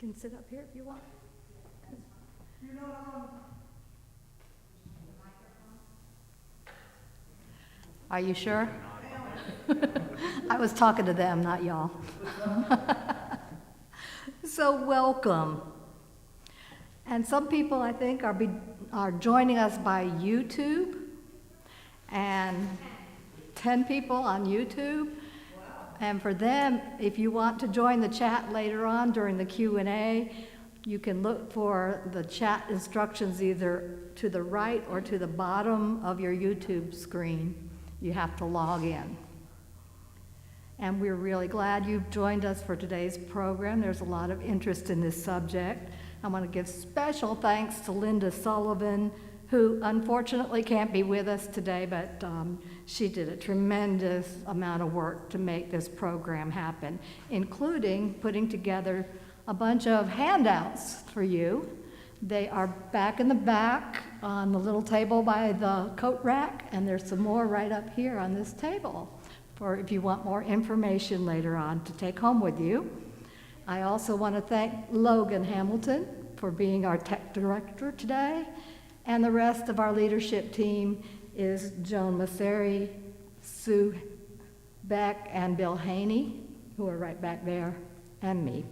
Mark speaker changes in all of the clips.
Speaker 1: can sit up here if you want. Are you sure? I was talking to them, not y'all. So welcome. And some people, I think, are joining us by YouTube, and 10 people on YouTube. And for them, if you want to join the chat later on during the Q&A, you can look for the chat instructions either to the right or to the bottom of your YouTube screen. You have to log in. And we're really glad you've joined us for today's program. There's a lot of interest in this subject. I want to give special thanks to Linda Sullivan, who unfortunately can't be with us today, but she did a tremendous amount of work to make this program happen, including putting together a bunch of handouts for you. They are back in the back on the little table by the coat rack, and there's some more right up here on this table for if you want more information later on to take home with you. I also want to thank Logan Hamilton for being our tech director today, and the rest of our leadership team is Joan Masseri, Sue Beck, and Bill Haney, who are right back there, and me.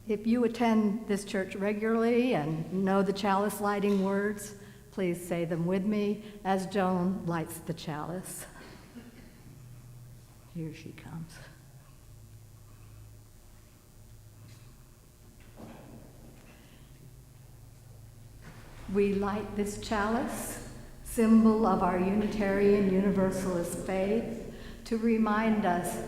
Speaker 1: If you attend this church regularly and know the chalice lighting words, please say them with me as Joan lights the chalice. Here she comes. We light this chalice, symbol of our Unitarian Universalist faith, to remind us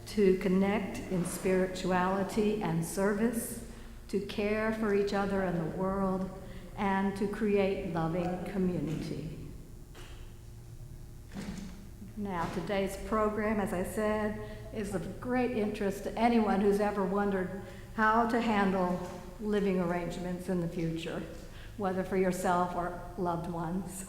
Speaker 1: to connect in spirituality and service, to care for each other and the world, and to create loving community. Now, today's program, as I said, is of great interest to anyone who's ever wondered how to handle living arrangements in the future, whether for yourself or loved ones.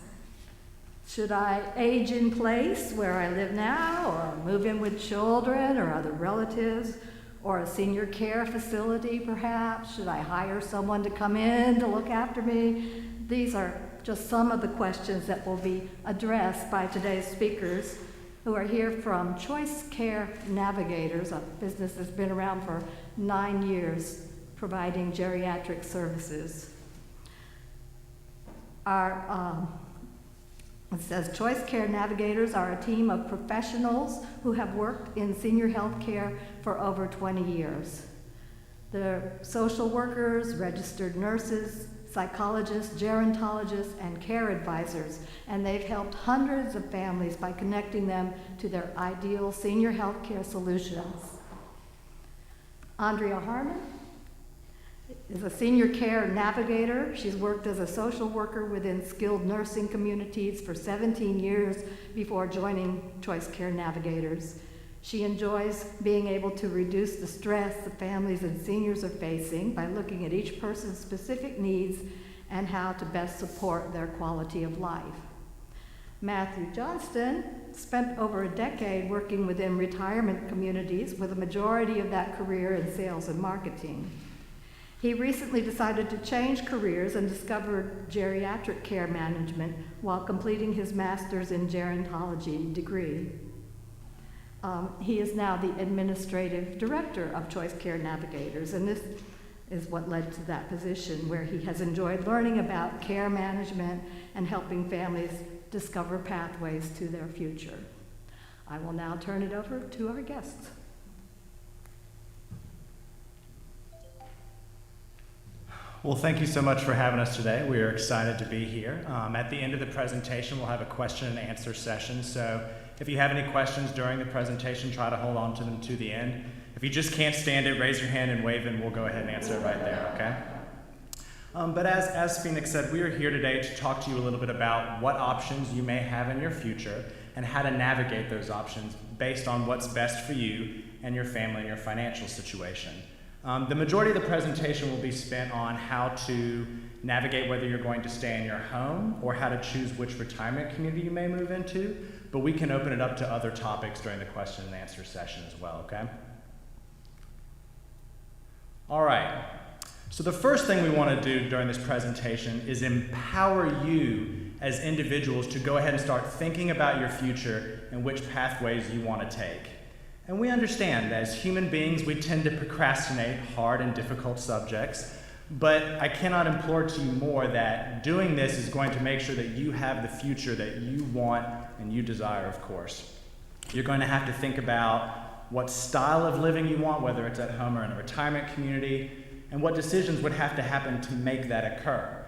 Speaker 1: Should I age in place where I live now, or move in with children or other relatives, or a senior care facility perhaps? Should I hire someone to come in to look after me? These are just some of the questions that will be addressed by today's speakers, who are here from Choice Care Navigators, a business that's been around for 9 years, providing geriatric services. It says Choice Care Navigators are a team of professionals who have worked in senior health care for over 20 years. They're social workers, registered nurses, psychologists, gerontologists, and care advisors, and they've helped hundreds of families by connecting them to their ideal senior health care solutions. Andrea Harmon is a senior care navigator. She's worked as a social worker within skilled nursing communities for 17 years before joining Choice Care Navigators. She enjoys being able to reduce the stress the families and seniors are facing by looking at each person's specific needs and how to best support their quality of life. Matthew Johnston spent over a decade working within retirement communities, with a majority of that career in sales and marketing. He recently decided to change careers and discovered geriatric care management while completing his master's in gerontology degree. He is now the administrative director of Choice Care Navigators, and this is what led to that position, where he has enjoyed learning about care management and helping families discover pathways to their future. I will now turn it over to our guests.
Speaker 2: Well, thank you so much for having us today. We are excited to be here. At the end of the presentation, we'll have a question and answer session. So if you have any questions during the presentation, try to hold on to them to the end. If you just can't stand it, raise your hand and wave, and we'll go ahead and answer it right there, okay? But as Phoenix said, we are here today to talk to you a little bit about what options you may have in your future and how to navigate those options based on what's best for you and your family and your financial situation. The majority of the presentation will be spent on how to navigate whether you're going to stay in your home or how to choose which retirement community you may move into, but we can open it up to other topics during the question and answer session as well, okay? All right. So the first thing we want to do during this presentation is empower you as individuals to go ahead and start thinking about your future and which pathways you want to take. And we understand that as human beings, we tend to procrastinate hard and difficult subjects, but I cannot implore to you more that doing this is going to make sure that you have the future that you want and you desire, of course. You're going to have to think about what style of living you want, whether it's at home or in a retirement community, and what decisions would have to happen to make that occur.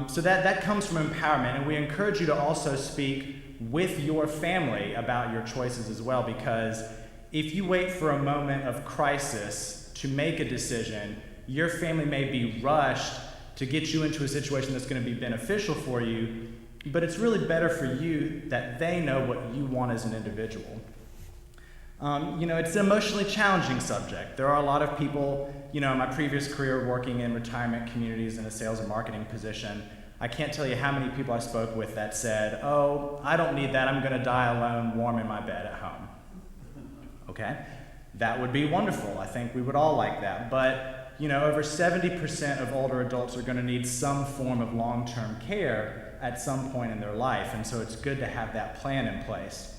Speaker 2: So that comes from empowerment, and we encourage you to also speak with your family about your choices as well, because if you wait for a moment of crisis to make a decision, your family may be rushed to get you into a situation that's going to be beneficial for you, but it's really better for you that they know what you want as an individual. It's an emotionally challenging subject. There are a lot of people, in my previous career working in retirement communities in a sales and marketing position, I can't tell you how many people I spoke with that said, "Oh, I don't need that. I'm going to die alone, warm in my bed at home." Okay? That would be wonderful. I think we would all like that. But, over 70% of older adults are going to need some form of long-term care at some point in their life, and so it's good to have that plan in place.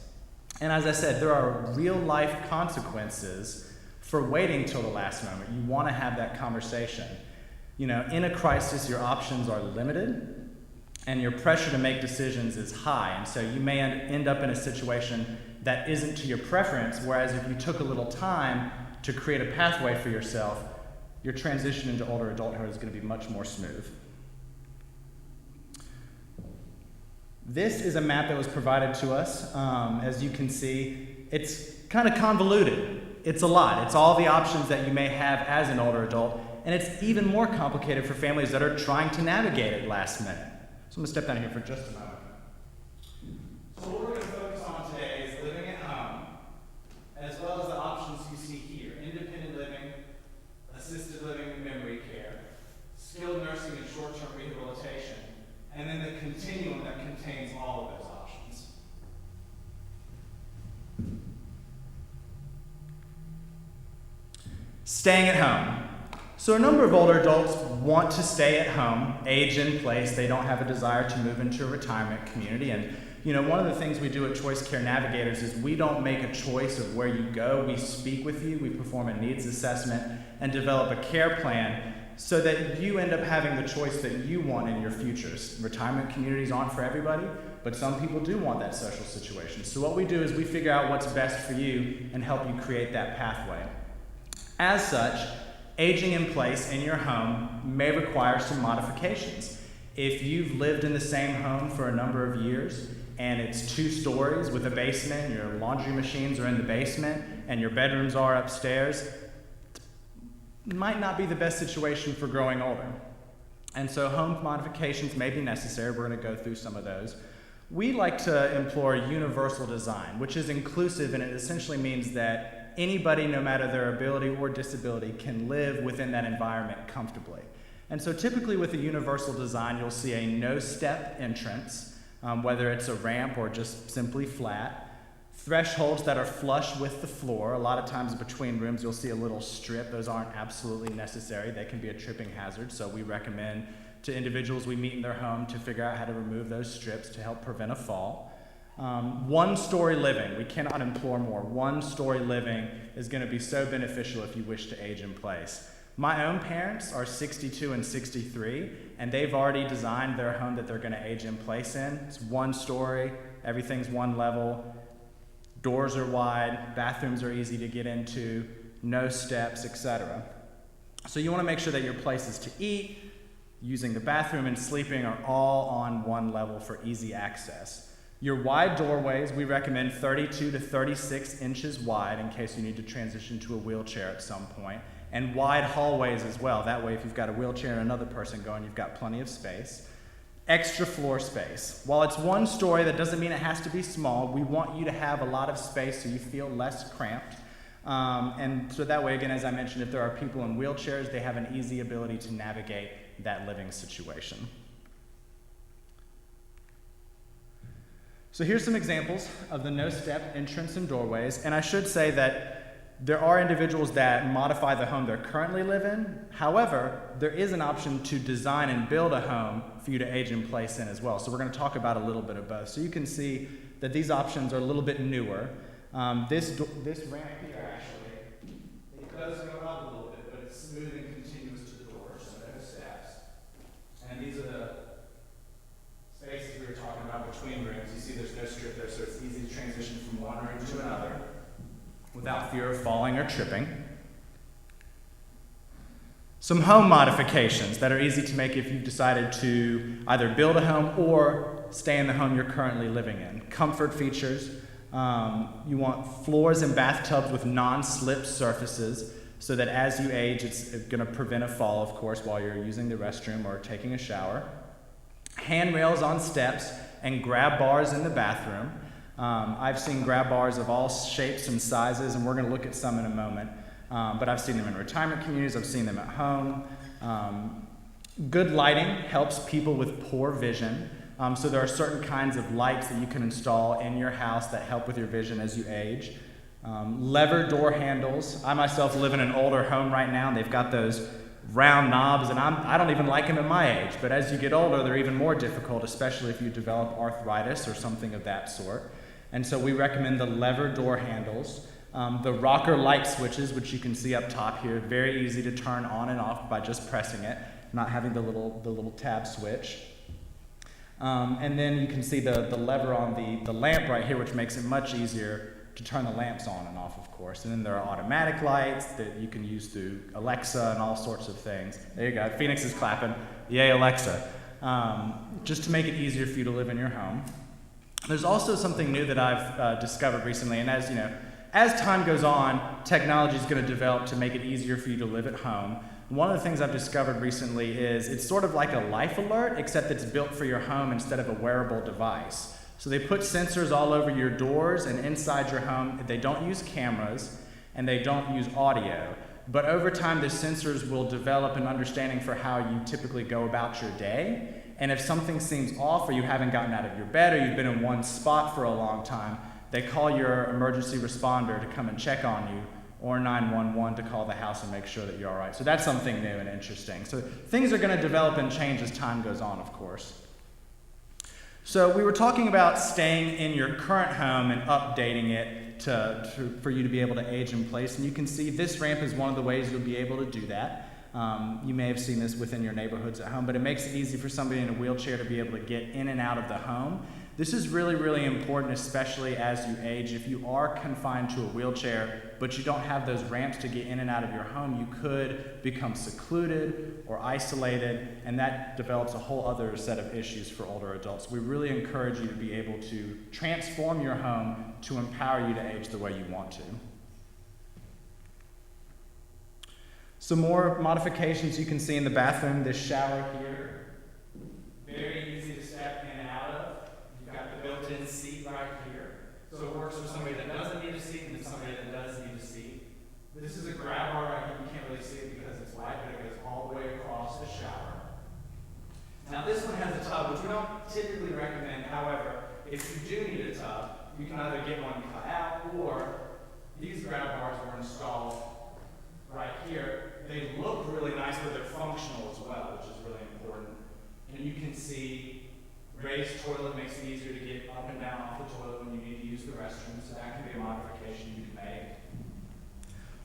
Speaker 2: And as I said, there are real-life consequences for waiting till the last moment. You want to have that conversation. In a crisis, your options are limited, and your pressure to make decisions is high, and so you may end up in a situation that isn't to your preference, whereas if you took a little time to create a pathway for yourself, your transition into older adulthood is going to be much more smooth. This is a map that was provided to us. As you can see, it's kind of convoluted. It's a lot. It's all the options that you may have as an older adult, and it's even more complicated for families that are trying to navigate it last minute. So I'm going to step down here for just a moment. So what we're going to focus on today is living at home, as well as the options you see here: independent living, assisted living and memory care, skilled nursing and short-term rehabilitation, and then the continuum that contains all of those options. Staying at home. So a number of older adults want to stay at home, age in place. They don't have a desire to move into a retirement community. And one of the things we do at Choice Care Navigators is we don't make a choice of where you go. We speak with you, we perform a needs assessment, and develop a care plan so that you end up having the choice that you want in your futures. Retirement communities aren't for everybody, but some people do want that social situation. So what we do is we figure out what's best for you and help you create that pathway. As such, aging in place in your home may require some modifications. If you've lived in the same home for a number of years and it's 2 stories with a basement, your laundry machines are in the basement, and your bedrooms are upstairs, it might not be the best situation for growing older. And so home modifications may be necessary. We're going to go through some of those. We like to employ universal design, which is inclusive, and it essentially means that anybody, no matter their ability or disability, can live within that environment comfortably. And so typically with a universal design, you'll see a no-step entrance, whether it's a ramp or just simply flat. Thresholds that are flush with the floor. A lot of times between rooms, you'll see a little strip. Those aren't absolutely necessary. They can be a tripping hazard, so we recommend to individuals we meet in their home to figure out how to remove those strips to help prevent a fall. 1-story living. We cannot implore more. 1-story living is going to be so beneficial if you wish to age in place. My own parents are 62 and 63, and they've already designed their home that they're going to age in place in. It's 1-story, everything's 1 level, doors are wide, bathrooms are easy to get into, no steps, etc. So you want to make sure that your places to eat, using the bathroom, and sleeping are all on 1 level for easy access. Your wide doorways, we recommend 32 to 36 inches wide in case you need to transition to a wheelchair at some point, and wide hallways as well. That way, if you've got a wheelchair and another person going, you've got plenty of space. Extra floor space. While it's 1 story, that doesn't mean it has to be small. We want you to have a lot of space so you feel less cramped. And so that way, again, as I mentioned, if there are people in wheelchairs, they have an easy ability to navigate that living situation. So here's some examples of the no-step entrance and doorways. And I should say that There are individuals that modify the home they're currently living in. However, there is an option to design and build a home for you to age in place in as well. So we're going to talk about a little bit of both. So you can see that these options are a little bit newer. This ramp here actually, it does go up a little bit, but it's smooth and continuous to the door, so no steps. And these are the spaces we were talking about between rooms. You see there's no strip there, so it's easy to transition from one room to another without fear of falling or tripping. Some home modifications that are easy to make if you've decided to either build a home or stay in the home you're currently living in. Comfort features. You want floors and bathtubs with non-slip surfaces so that as you age, it's going to prevent a fall, of course, while you're using the restroom or taking a shower. Handrails on steps and grab bars in the bathroom. I've seen grab bars of all shapes and sizes, and we're going to look at some in a moment. But I've seen them in retirement communities. I've seen them at home. Good lighting helps people with poor vision. So there are certain kinds of lights that you can install in your house that help with your vision as you age. Lever door handles. I myself live in an older home right now, and they've got those round knobs, and I don't even like them at my age. But as you get older, they're even more difficult, especially if you develop arthritis or something of that sort. And so we recommend the lever door handles. The rocker light switches, which you can see up top here, very easy to turn on and off by just pressing it, not having the little tab switch. And then you can see the lever on the lamp right here, which makes it much easier to turn the lamps on and off, of course. And then there are automatic lights that you can use through Alexa and all sorts of things. There you go. Phoenix is clapping. Yay, Alexa. Just to make it easier for you to live in your home. There's also something new that I've discovered recently, and as you know, as time goes on, technology is going to develop to make it easier for you to live at home. One of the things I've discovered recently is it's sort of like a life alert, except it's built for your home instead of a wearable device. So they put sensors all over your doors and inside your home. They don't use cameras and they don't use audio. But over time, the sensors will develop an understanding for how you typically go about your day. And if something seems off or you haven't gotten out of your bed or you've been in one spot for a long time, they call your emergency responder to come and check on you, or 911 to call the house and make sure that you're all right. So that's something new and interesting. So things are going to develop and change as time goes on, of course. So we were talking about staying in your current home and updating it for you to be able to age in place. And you can see this ramp is one of the ways you'll be able to do that. You may have seen this within your neighborhoods at home, but it makes it easy for somebody in a wheelchair to be able to get in and out of the home. This is really, really important, especially as you age. If you are confined to a wheelchair, but you don't have those ramps to get in and out of your home, you could become secluded or isolated, and that develops a whole other set of issues for older adults. We really encourage you to be able to transform your home to empower you to age the way you want to. Some more modifications you can see in the bathroom. This shower here, very easy to step in and out of. You've got the built-in seat right here. So it works for somebody that doesn't need a seat and somebody that does need a seat. This is a grab bar right here. You can't really see it because it's white, but it goes all the way across the shower. Now this one has a tub, which we don't typically recommend. However, if you do need a tub, you can either get one cut out or these grab bars were installed right here. They look really nice, but they're functional as well, which is really important. And you can see raised toilet makes it easier to get up and down off the toilet when you need to use the restroom, so that can be a modification you can make.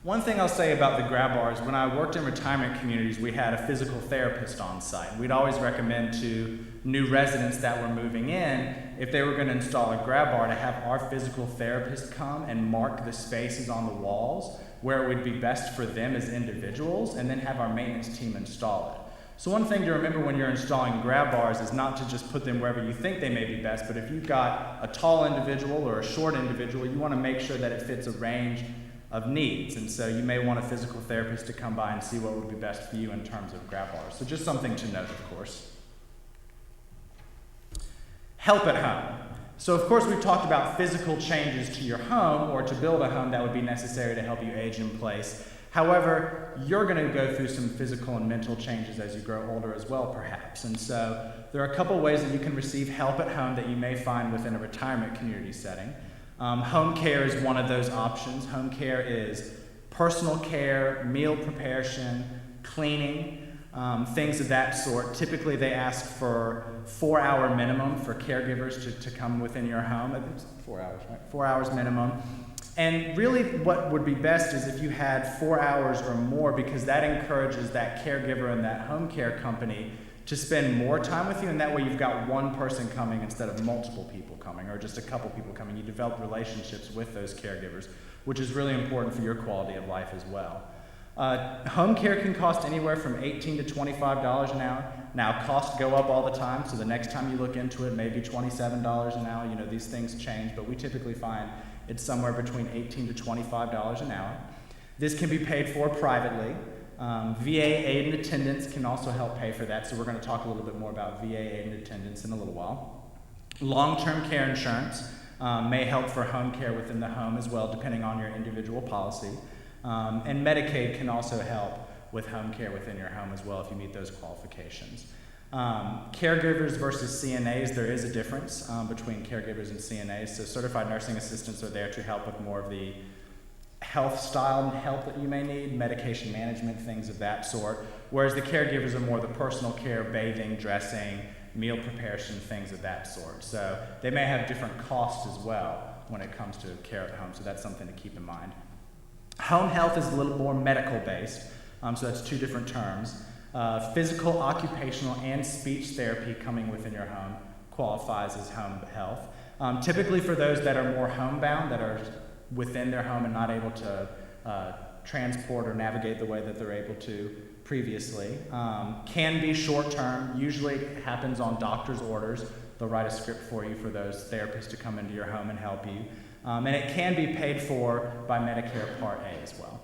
Speaker 2: One thing I'll say about the grab bars, when I worked in retirement communities, we had a physical therapist on site. We'd always recommend to new residents that were moving in, if they were going to install a grab bar, to have our physical therapist come and mark the spaces on the walls where it would be best for them as individuals, and then have our maintenance team install it. So one thing to remember when you're installing grab bars is not to just put them wherever you think they may be best, but if you've got a tall individual or a short individual, you want to make sure that it fits a range of needs. And so you may want a physical therapist to come by and see what would be best for you in terms of grab bars. So just something to note, of course. Help at home. So of course we've talked about physical changes to your home or to build a home that would be necessary to help you age in place. However, you're going to go through some physical and mental changes as you grow older as well, perhaps. And so there are a couple ways that you can receive help at home that you may find within a retirement community setting. Home care is one of those options. Home care is personal care, meal preparation, cleaning, things of that sort. Typically they ask for 4-hour minimum for caregivers to come within your home. I think it's 4 hours, right? 4 hours minimum. And really what would be best is if you had 4 hours or more, because that encourages that caregiver and that home care company to spend more time with you, and that way you've got one person coming instead of multiple people coming, or just a couple people coming. You develop relationships with those caregivers, which is really important for your quality of life as well. Home care can cost anywhere from $18 to $25 an hour. Now, costs go up all the time, so the next time you look into it, maybe $27 an hour. You know, these things change, but we typically find it's somewhere between $18 to $25 an hour. This can be paid for privately. VA aid and attendance can also help pay for that, so we're going to talk a little bit more about VA aid and attendance in a little while. Long-term care insurance may help for home care within the home as well, depending on your individual policy. And Medicaid can also help with home care within your home as well if you meet those qualifications. Caregivers versus CNAs, there is a difference between caregivers and CNAs. So certified nursing assistants are there to help with more of the health style and help that you may need, medication management, things of that sort, whereas the caregivers are more the personal care, bathing, dressing, meal preparation, things of that sort. So they may have different costs as well when it comes to care at home, so that's something to keep in mind. Home health is a little more medical based, so that's two different terms. Physical, occupational, and speech therapy coming within your home qualifies as home health. Typically for those that are more homebound, that are within their home and not able to transport or navigate the way that they're able to previously. Can be short term, usually it happens on doctor's orders. They'll write a script for you for those therapists to come into your home and help you. And it can be paid for by Medicare Part A as well.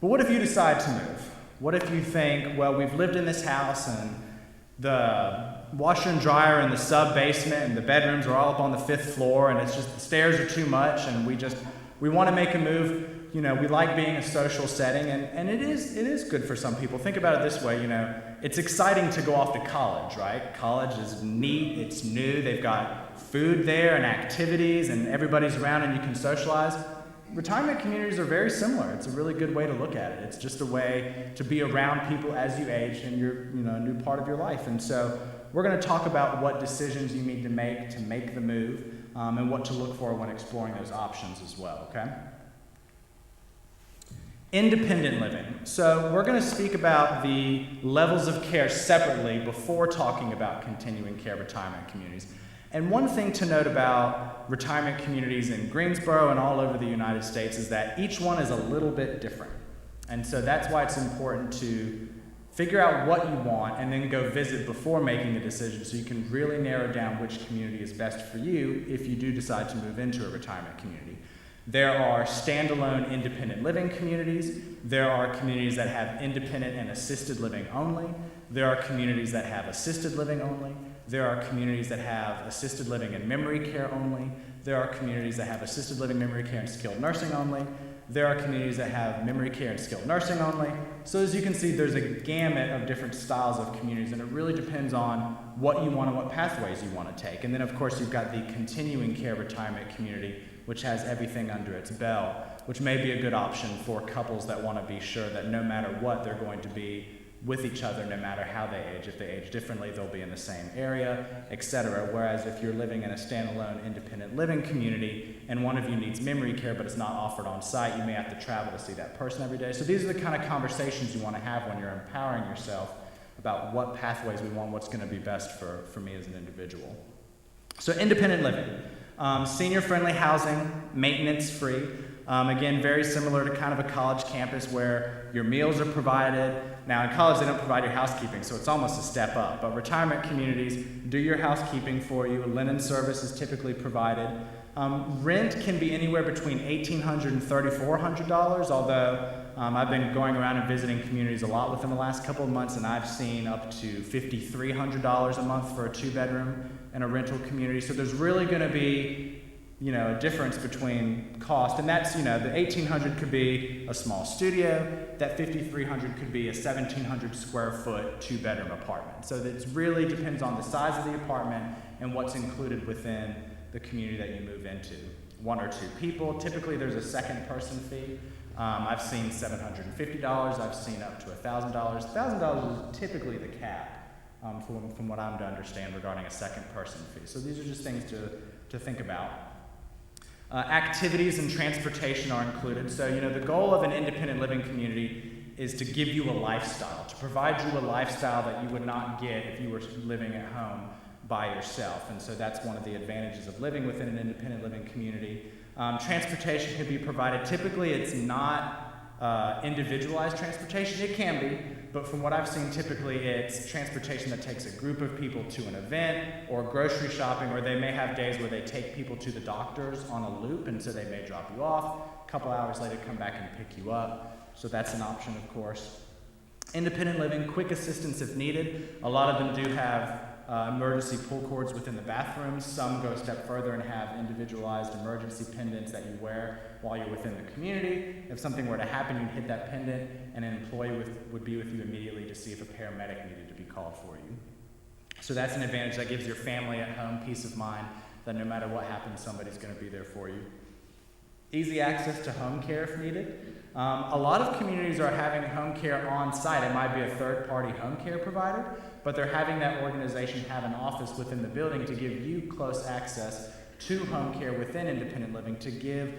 Speaker 2: But what if you decide to move? What if you think, well, we've lived in this house and the washer and dryer in the sub-basement and the bedrooms are all up on the 5th floor and it's just the stairs are too much and we want to make a move. You know, we like being in a social setting, and it is good for some people. Think about it this way, you know, it's exciting to go off to college, right? College is neat, it's new, they've got food there and activities and everybody's around and you can socialize. Retirement communities are very similar. It's a really good way to look at it. It's just a way to be around people as you age and you're, you know, a new part of your life. And so we're going to talk about what decisions you need to make the move and what to look for when exploring those options as well, okay? Independent living. So we're going to speak about the levels of care separately before talking about continuing care retirement communities. And one thing to note about retirement communities in Greensboro and all over the United States is that each one is a little bit different. And so that's why it's important to figure out what you want and then go visit before making the decision so you can really narrow down which community is best for you if you do decide to move into a retirement community. There are standalone independent living communities. There are communities that have independent and assisted living only. There are communities that have assisted living only. There are communities that have assisted living and memory care only. There are communities that have assisted living, memory care, and skilled nursing only. There are communities that have memory care and skilled nursing only. So as you can see, there's a gamut of different styles of communities, and it really depends on what you want and what pathways you want to take. And then, of course, you've got the continuing care retirement community, which has everything under its belt, which may be a good option for couples that want to be sure that no matter what, they're going to be with each other no matter how they age. If they age differently, they'll be in the same area, etc. Whereas if you're living in a standalone independent living community and one of you needs memory care but it's not offered on site, you may have to travel to see that person every day. So these are the kind of conversations you want to have when you're empowering yourself about what pathways we want, what's going to be best for me as an individual. So independent living. Senior-friendly housing, maintenance-free. Again, very similar to kind of a college campus where your meals are provided. Now, in college, they don't provide your housekeeping, so it's almost a step up. But retirement communities do your housekeeping for you. Linen service is typically provided. Rent can be anywhere between $1,800 and $3,400, although I've been going around and visiting communities a lot within the last couple of months, and I've seen up to $5,300 a month for a 2-bedroom in a rental community. So there's really going to be, you know, a difference between cost, and that's, you know, the $1,800 could be a small studio, that $5,300 could be a 1,700 square foot 2-bedroom apartment. So it really depends on the size of the apartment and what's included within the community that you move into. 1 or 2 people. Typically there's a second person fee. I've seen $750, I've seen up to $1,000. $1,000 is typically the cap from what I'm to understand regarding a second person fee. So these are just things to think about. Activities and transportation are included. So, the goal of an independent living community is to give you a lifestyle, to provide you a lifestyle that you would not get if you were living at home by yourself. And so that's one of the advantages of living within an independent living community. Transportation can be provided. Typically, it's not individualized transportation. It can be, but from what I've seen, typically it's transportation that takes a group of people to an event or grocery shopping, or they may have days where they take people to the doctors on a loop, and so they may drop you off. A couple hours later, come back and pick you up. So that's an option, of course. Independent living, quick assistance if needed. A lot of them do have emergency pull cords within the bathrooms. Some go a step further and have individualized emergency pendants that you wear while you're within the community. If something were to happen, you'd hit that pendant, and an employee would be with you immediately to see if a paramedic needed to be called for you. So that's an advantage that gives your family at home peace of mind that no matter what happens, somebody's going to be there for you. Easy access to home care if needed. A lot of communities are having home care on site. It might be a third-party home care provider, but they're having that organization have an office within the building to give you close access to home care within independent living, to give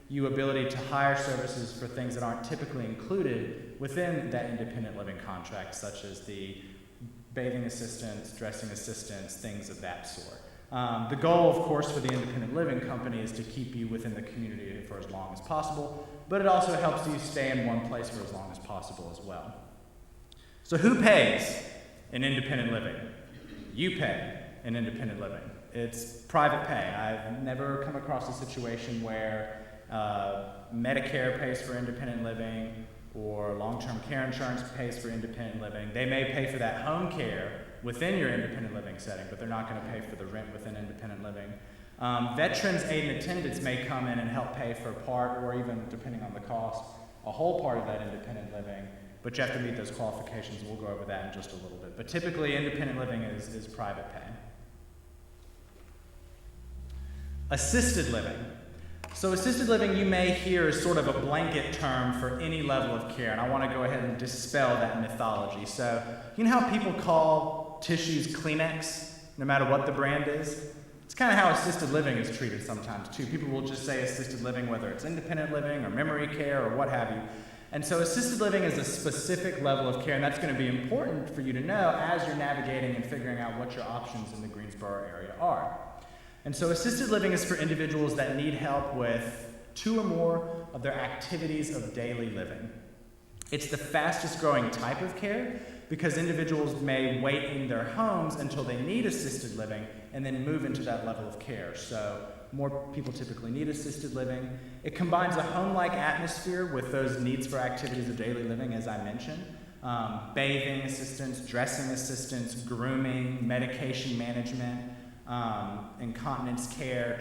Speaker 2: you ability to hire services for things that aren't typically included within that independent living contract, such as the bathing assistance, dressing assistance, things of that sort. The goal, of course, for the independent living company is to keep you within the community for as long as possible, but it also helps you stay in one place for as long as possible as well. So who pays in independent living? You pay in independent living. It's private pay. I've never come across a situation where Medicare pays for independent living or long-term care insurance pays for independent living. They may pay for that home care within your independent living setting, but they're not going to pay for the rent within independent living. Veterans aid and attendance may come in and help pay for part, or even, depending on the cost, a whole part of that independent living, but you have to meet those qualifications. We'll go over that in just a little bit. But typically, independent living is private pay. Assisted living. So assisted living, you may hear, is sort of a blanket term for any level of care, and I want to go ahead and dispel that mythology. So you know how people call tissues Kleenex, no matter what the brand is? It's kind of how assisted living is treated sometimes, too. People will just say assisted living, whether it's independent living or memory care or what have you. And so assisted living is a specific level of care, and that's going to be important for you to know as you're navigating and figuring out what your options in the Greensboro area are. And so assisted living is for individuals that need help with 2 or more of their activities of daily living. It's the fastest growing type of care because individuals may wait in their homes until they need assisted living and then move into that level of care. So more people typically need assisted living. It combines a home-like atmosphere with those needs for activities of daily living, as I mentioned. Bathing assistance, dressing assistance, grooming, medication management, incontinence care,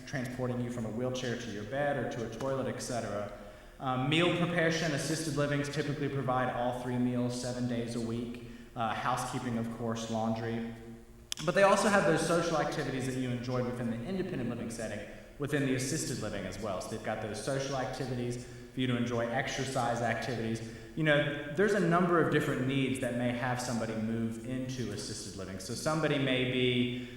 Speaker 2: transporting you from a wheelchair to your bed or to a toilet, etc. Meal preparation, assisted livings typically provide all 3 meals 7 days a week. Housekeeping, of course, laundry. But they also have those social activities that you enjoyed within the independent living setting, within the assisted living as well. So they've got those social activities for you to enjoy, exercise activities. You know, there's a number of different needs that may have somebody move into assisted living. So somebody may be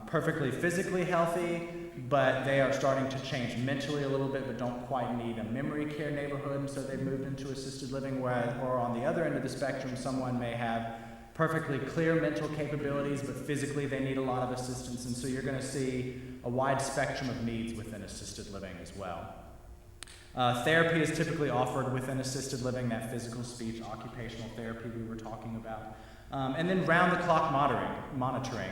Speaker 2: perfectly physically healthy, but they are starting to change mentally a little bit, but don't quite need a memory care neighborhood, and so they've moved into assisted living. Or on the other end of the spectrum, someone may have perfectly clear mental capabilities, but physically they need a lot of assistance, and so you're going to see a wide spectrum of needs within assisted living as well. Therapy is typically offered within assisted living, that physical, speech, occupational therapy we were talking about. And then round-the-clock monitoring.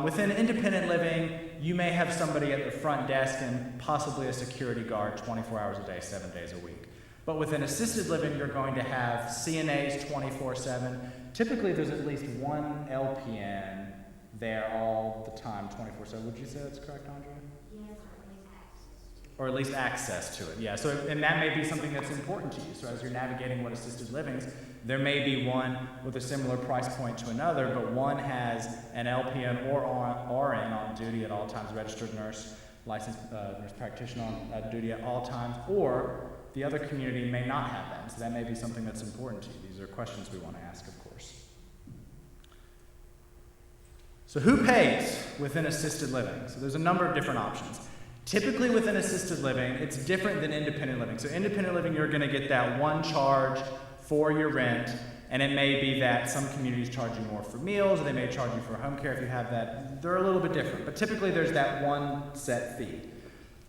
Speaker 2: Within independent living, you may have somebody at the front desk and possibly a security guard 24 hours a day, 7 days a week. But within assisted living, you're going to have CNAs 24/7. Typically, there's at least one LPN there all the time, 24/7. Would you say that's correct, Andrea?
Speaker 3: Yes,
Speaker 2: or at least access to it. Yeah, so, and that may be something that's important to you. So as you're navigating what assisted living is, there may be one with a similar price point to another, but one has an LPN or RN on duty at all times, registered nurse, licensed nurse practitioner on duty at all times, or the other community may not have that. So that may be something that's important to you. These are questions we want to ask, of course. So who pays within assisted living? So there's a number of different options. Typically within assisted living, it's different than independent living. So independent living, you're going to get that one charge for your rent, and it may be that some communities charge you more for meals, or they may charge you for home care if you have that. They're a little bit different, but typically there's that one set fee.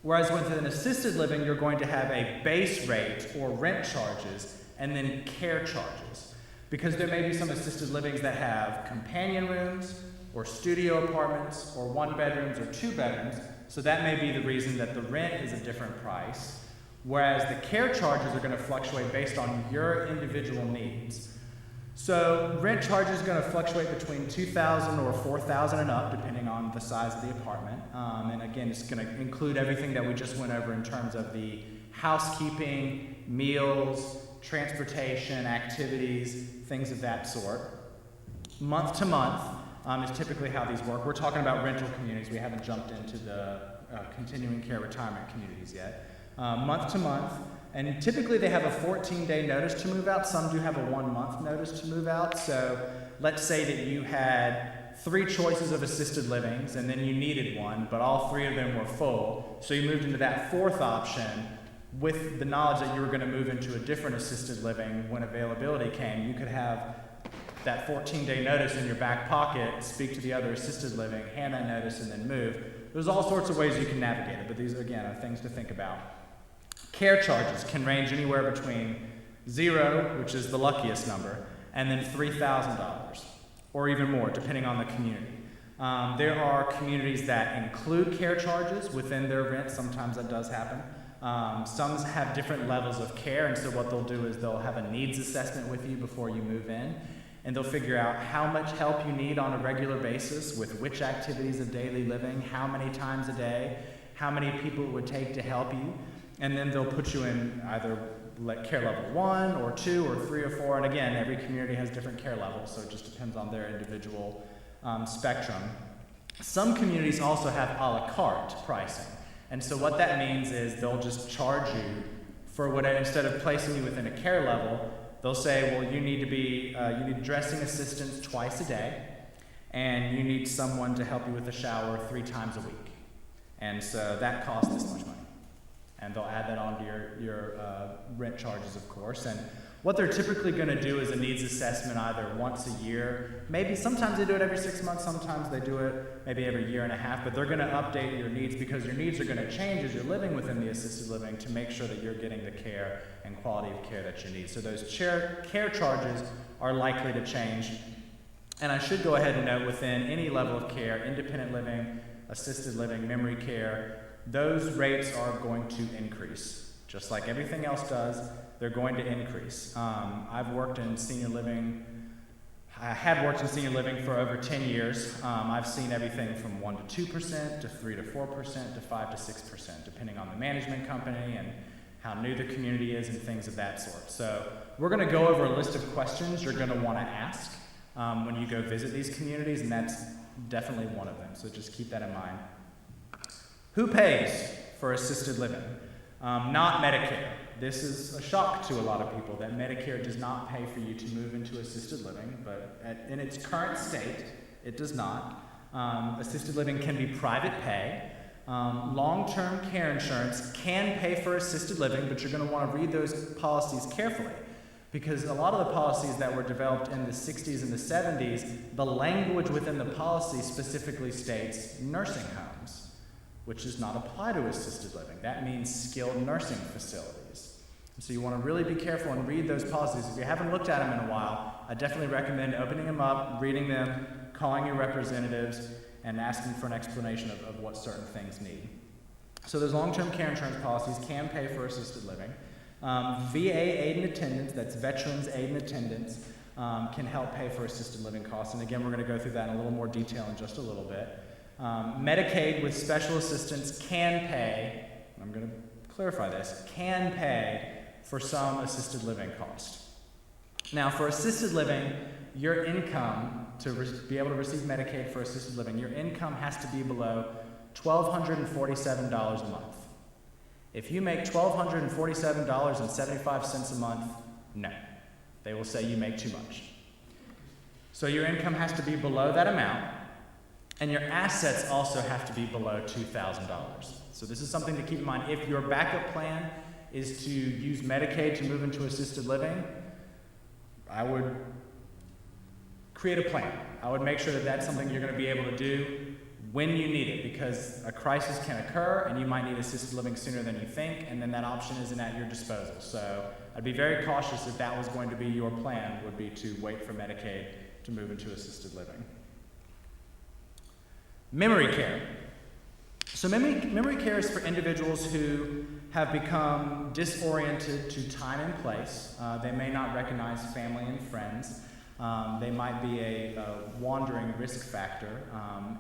Speaker 2: Whereas within assisted living, you're going to have a base rate or rent charges and then care charges. Because there may be some assisted livings that have companion rooms or studio apartments or 1 bedrooms or 2 bedrooms. So that may be the reason that the rent is a different price. Whereas the care charges are going to fluctuate based on your individual needs. So rent charges are going to fluctuate between $2,000 or $4,000 and up, depending on the size of the apartment. And again, it's going to include everything that we just went over in terms of the housekeeping, meals, transportation, activities, things of that sort. Month to month is typically how these work. We're talking about rental communities. We haven't jumped into the continuing care retirement communities yet. Month to month. And typically they have a 14-day notice to move out. Some do have a 1-month notice to move out. So let's say that you had 3 choices of assisted livings and then you needed one, but all 3 of them were full. So you moved into that 4th option with the knowledge that you were going to move into a different assisted living when availability came. You could have that 14-day notice in your back pocket, speak to the other assisted living, hand that notice, and then move. There's all sorts of ways you can navigate it, but these, again, are things to think about. Care charges can range anywhere between 0, which is the luckiest number, and then $3,000, or even more, depending on the community. There are communities that include care charges within their rent. Sometimes that does happen. Some have different levels of care, and so what they'll do is they'll have a needs assessment with you before you move in, and they'll figure out how much help you need on a regular basis with which activities of daily living, how many times a day, how many people it would take to help you. And then they'll put you in either care level 1 or 2 or 3 or 4. And again, every community has different care levels, so it just depends on their individual spectrum. Some communities also have a la carte pricing. And so what that means is they'll just charge you for whatever, instead of placing you within a care level, they'll say, well, you need dressing assistance twice a day, and you need someone to help you with the shower 3 times a week. And so that costs this much money. And they'll add that onto your rent charges, of course. And what they're typically going to do is a needs assessment either once a year. Maybe sometimes they do it every 6 months. Sometimes they do it maybe every 1.5 years. But they're going to update your needs because your needs are going to change as you're living within the assisted living to make sure that you're getting the care and quality of care that you need. So those care charges are likely to change. And I should go ahead and note within any level of care, independent living, assisted living, memory care, those rates are going to increase. Just like everything else does, they're going to increase. I've worked in senior living. I had worked in senior living for over 10 years. I've seen everything from 1 to 2% to 3 to 4% to 5 to 6%, depending on the management company and how new the community is and things of that sort. So we're going to go over a list of questions you're going to want to ask when you go visit these communities, and that's definitely one of them. So just keep that in mind. Who pays for assisted living? Not Medicare. This is a shock to a lot of people that Medicare does not pay for you to move into assisted living, but in its current state, it does not. Assisted living can be private pay. Long-term care insurance can pay for assisted living, but you're going to want to read those policies carefully because a lot of the policies that were developed in the 60s and the 70s, the language within the policy specifically states nursing homes, which does not apply to assisted living. That means skilled nursing facilities. So you want to really be careful and read those policies. If you haven't looked at them in a while, I definitely recommend opening them up, reading them, calling your representatives, and asking for an explanation of what certain things need. So those long-term care insurance policies can pay for assisted living. VA aid and attendance, that's Veterans Aid and Attendance, can help pay for assisted living costs. And again, we're going to go through that in a little more detail in just a little bit. Medicaid with special assistance can pay, I'm going to clarify this, can pay for some assisted living cost. Now, for assisted living, your income to be able to receive Medicaid for assisted living, your income has to be below $1,247 a month. If you make $1,247.75 a month, no. They will say you make too much. So your income has to be below that amount, and your assets also have to be below $2,000. So this is something to keep in mind. If your backup plan is to use Medicaid to move into assisted living, I would create a plan. I would make sure that that's something you're going to be able to do when you need it, because a crisis can occur and you might need assisted living sooner than you think, and then that option isn't at your disposal. So I'd be very cautious if that was going to be your plan, would be to wait for Medicaid to move into assisted living. Memory care. So memory care is for individuals who have become disoriented to time and place. They may not recognize family and friends. They might be a wandering risk factor,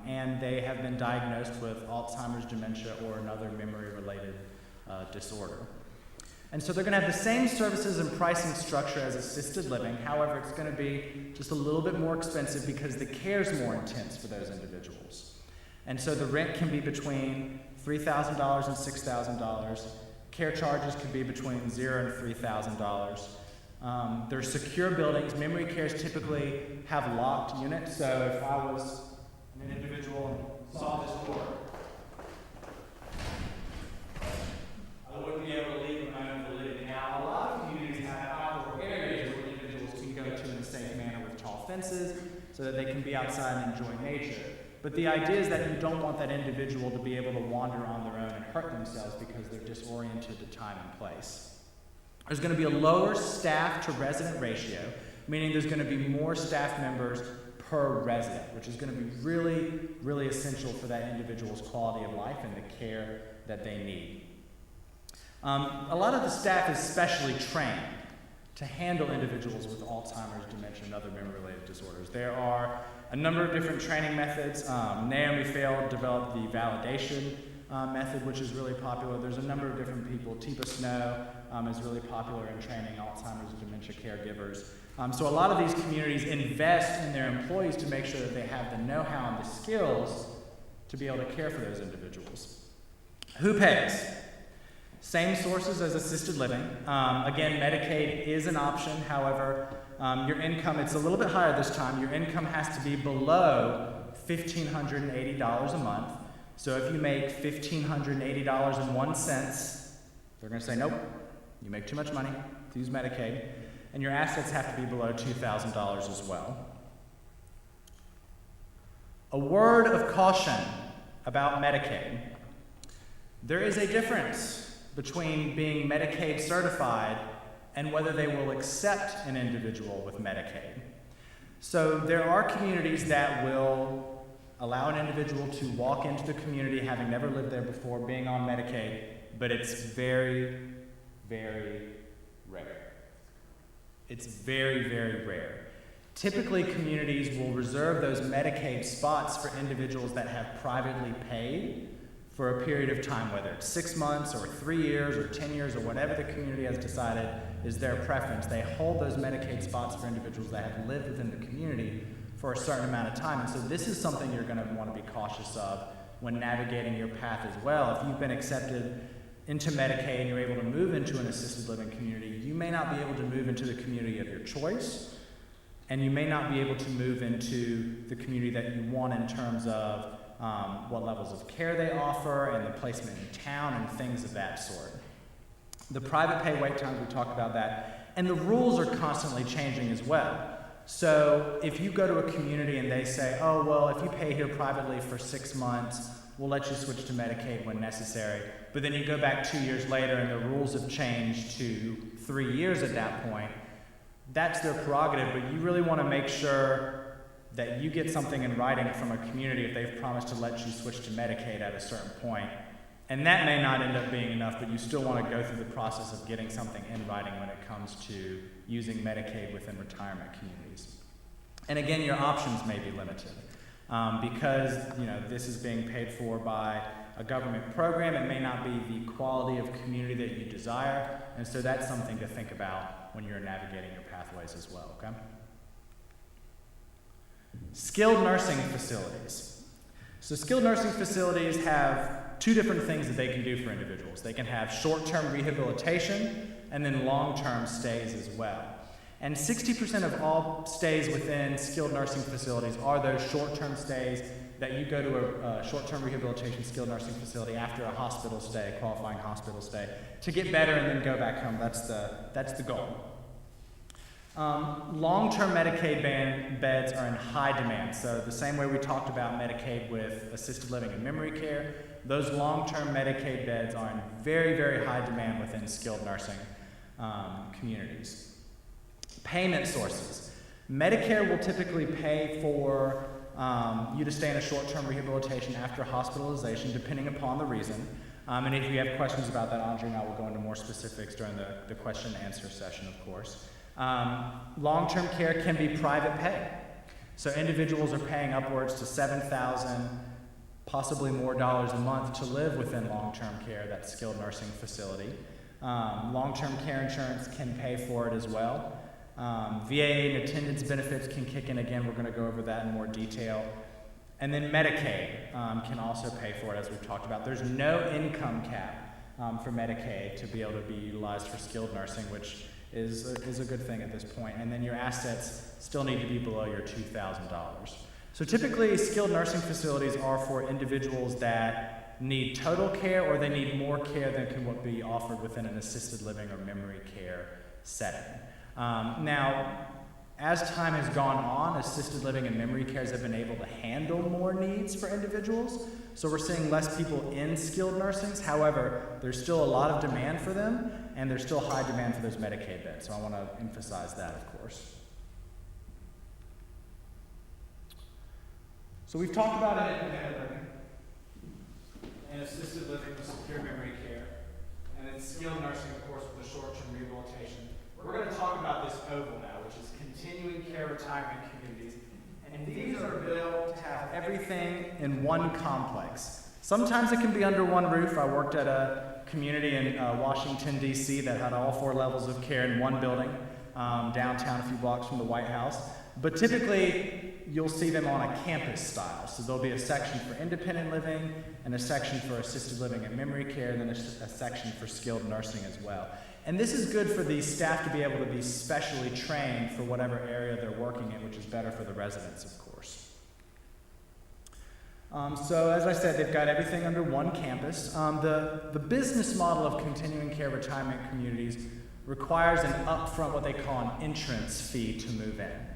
Speaker 2: and they have been diagnosed with Alzheimer's, dementia, or another memory-related disorder. And so they're going to have the same services and pricing structure as assisted living. However, it's going to be just a little bit more expensive because the care is more intense for those individuals. And so the rent can be between $3,000 and $6,000. Care charges can be between $0 and $3,000. They're secure buildings. Memory cares typically have locked units. So if I was an individual and saw this door, I wouldn't be able to leave with my own validity. Now, a lot of communities have outdoor areas where individuals can go to in a safe manner with tall fences so that they can be outside and enjoy nature. But the idea is that you don't want that individual to be able to wander on their own and hurt themselves because they're disoriented to time and place. There's going to be a lower staff to resident ratio, meaning there's going to be more staff members per resident, which is going to be really, really essential for that individual's quality of life and the care that they need. A lot of the staff is specially trained to handle individuals with Alzheimer's, dementia, and other memory-related disorders. There are a number of different training methods. Naomi Fail developed the validation method, which is really popular. There's a number of different people. Teepa Snow is really popular in training Alzheimer's and dementia caregivers. So a lot of these communities invest in their employees to make sure that they have the know-how and the skills to be able to care for those individuals. Who pays? Same sources as assisted living. Again, Medicaid is an option. However, your income, it's a little bit higher this time. Your income has to be below $1,580 a month. So if you make $1,580.01, they're going to say, nope, you make too much money to use Medicaid. And your assets have to be below $2,000 as well. A word of caution about Medicaid. There is a difference between being Medicaid certified and whether they will accept an individual with Medicaid. So there are communities that will allow an individual to walk into the community having never lived there before, being on Medicaid, but it's very, very rare. It's very, very rare. Typically, communities will reserve those Medicaid spots for individuals that have privately paid for a period of time, whether it's 6 months or 3 years or 10 years or whatever the community has decided is their preference. They hold those Medicaid spots for individuals that have lived within the community for a certain amount of time. And so this is something you're going to want to be cautious of when navigating your path as well. If you've been accepted into Medicaid and you're able to move into an assisted living community, you may not be able to move into the community of your choice, and you may not be able to move into the community that you want in terms of what levels of care they offer and the placement in town and things of that sort. The private pay wait times, we talked about that, and the rules are constantly changing as well. So if you go to a community and they say, oh, well, if you pay here privately for 6 months, we'll let you switch to Medicaid when necessary. But then you go back 2 years later and the rules have changed to 3 years at that point. That's their prerogative, but you really want to make sure that you get something in writing from a community if they've promised to let you switch to Medicaid at a certain point. And that may not end up being enough, but you still want to go through the process of getting something in writing when it comes to using Medicaid within retirement communities. And again, your options may be limited. Because this is being paid for by a government program, it may not be the quality of community that you desire, and so that's something to think about when you're navigating your pathways as well, okay? Skilled nursing facilities. So skilled nursing facilities have two different things that they can do for individuals. They can have short-term rehabilitation and then long-term stays as well. And 60% of all stays within skilled nursing facilities are those short-term stays that you go to a short-term rehabilitation skilled nursing facility after a hospital stay, qualifying hospital stay, to get better and then go back home. That's the goal. Long-term Medicaid beds are in high demand. So the same way we talked about Medicaid with assisted living and memory care, those long-term Medicaid beds are in very, very high demand within skilled nursing communities. Payment sources. Medicare will typically pay for you to stay in a short-term rehabilitation after hospitalization, depending upon the reason. And if you have questions about that, Andrea and I will go into more specifics during the question and answer session, of course. Long-term care can be private pay. So individuals are paying upwards to $7,000, possibly more dollars a month to live within long-term care, that skilled nursing facility. Long-term care insurance can pay for it as well. VA and attendance benefits can kick in. Again, we're going to go over that in more detail. And then Medicaid can also pay for it, as we've talked about. There's no income cap for Medicaid to be able to be utilized for skilled nursing, which is a good thing at this point. And then your assets still need to be below your $2,000. So typically, skilled nursing facilities are for individuals that need total care or they need more care than can be offered within an assisted living or memory care setting. Now, as time has gone on, assisted living and memory cares have been able to handle more needs for individuals. So we're seeing less people in skilled nursings. However, there's still a lot of demand for them, and there's still high demand for those Medicaid beds. So I want to emphasize that, of course. So we've talked about independent living and assisted living with secure memory care, and then skilled nursing, of course, with the short-term rehabilitation. We're going to talk about this oval now, which is continuing care retirement communities. And these are built to have everything in one complex. Sometimes it can be under one roof. I worked at a community in Washington, D.C. that had all 4 levels of care in one building, downtown a few blocks from the White House. But typically, you'll see them on a campus style. So there'll be a section for independent living, and a section for assisted living and memory care, and then a section for skilled nursing as well. And this is good for the staff to be able to be specially trained for whatever area they're working in, which is better for the residents, of course. So as I said, they've got everything under one campus. The business model of continuing care retirement communities requires an upfront, what they call an entrance fee to move in.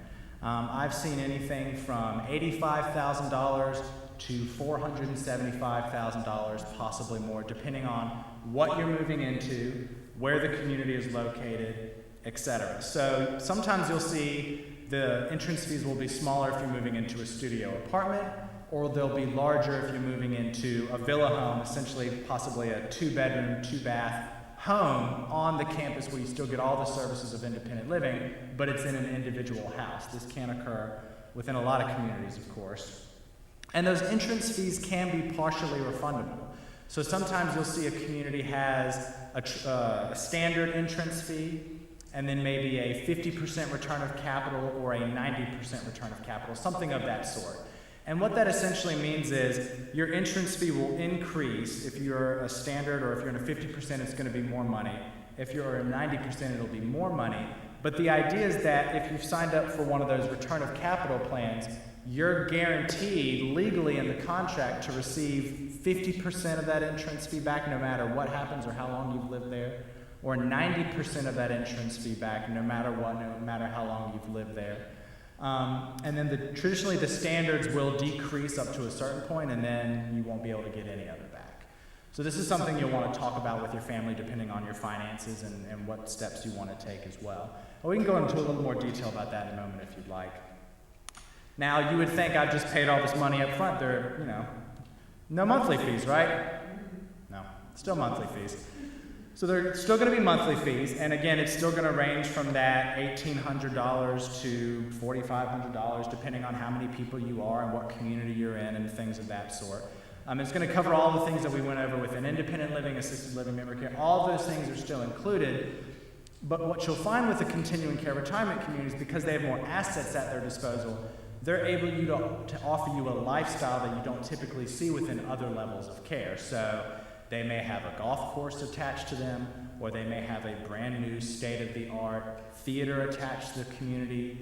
Speaker 2: I've seen anything from $85,000 to $475,000, possibly more, depending on what you're moving into, where the community is located, etc. So sometimes you'll see the entrance fees will be smaller if you're moving into a studio apartment, or they'll be larger if you're moving into a villa home, essentially possibly a 2-bedroom, 2-bath home on the campus where you still get all the services of independent living, but it's in an individual house. This can occur within a lot of communities, of course. And those entrance fees can be partially refundable. So sometimes you'll see a community has a standard entrance fee, and then maybe a 50% return of capital or a 90% return of capital, something of that sort. And what that essentially means is your entrance fee will increase. If you're a standard, or if you're in a 50%, it's going to be more money. If you're a 90%, it'll be more money. But the idea is that if you've signed up for one of those return of capital plans, you're guaranteed legally in the contract to receive 50% of that entrance fee back no matter what happens or how long you've lived there, or 90% of that entrance fee back no matter what, no matter how long you've lived there. And then traditionally the standards will decrease up to a certain point, and then you won't be able to get any of it back. So this is something you'll want to talk about with your family depending on your finances and what steps you want to take as well. But we can go into a little more detail about that in a moment if you'd like. Now, you would think I've just paid all this money up front. There are, no monthly fees, right? No, still monthly fees. So there are still going to be monthly fees, and again, it's still going to range from that $1,800 to $4,500, depending on how many people you are and what community you're in and things of that sort. It's going to cover all the things that we went over within independent living, assisted living, memory care. All those things are still included, but what you'll find with the continuing care retirement communities, because they have more assets at their disposal, they're able to offer you a lifestyle that you don't typically see within other levels of care. So they may have a golf course attached to them, or they may have a brand new state-of-the-art theater attached to the community.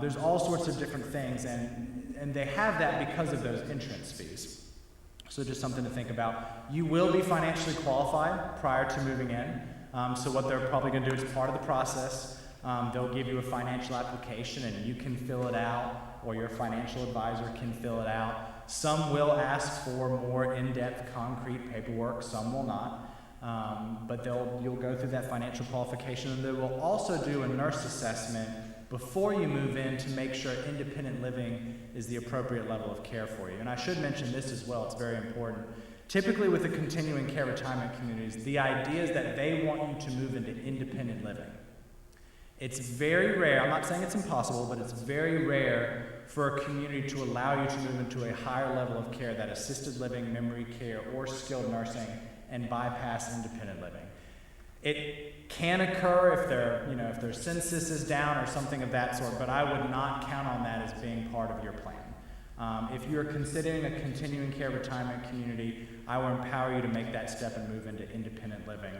Speaker 2: There's all sorts of different things, and they have that because of those entrance fees. So just something to think about. You will be financially qualified prior to moving in. So what they're probably going to do is part of the process. They'll give you a financial application and you can fill it out, or your financial advisor can fill it out. Some will ask for more in-depth concrete paperwork, some will not. But you'll go through that financial qualification, and they will also do a nurse assessment before you move in to make sure independent living is the appropriate level of care for you. And I should mention this as well, it's very important. Typically with the continuing care retirement communities, the idea is that they want you to move into independent living. It's very rare, I'm not saying it's impossible, but it's very rare for a community to allow you to move into a higher level of care, that assisted living, memory care, or skilled nursing, and bypass independent living. It can occur if their census is down or something of that sort, but I would not count on that as being part of your plan. If you're considering a continuing care retirement community, I will empower you to make that step and move into independent living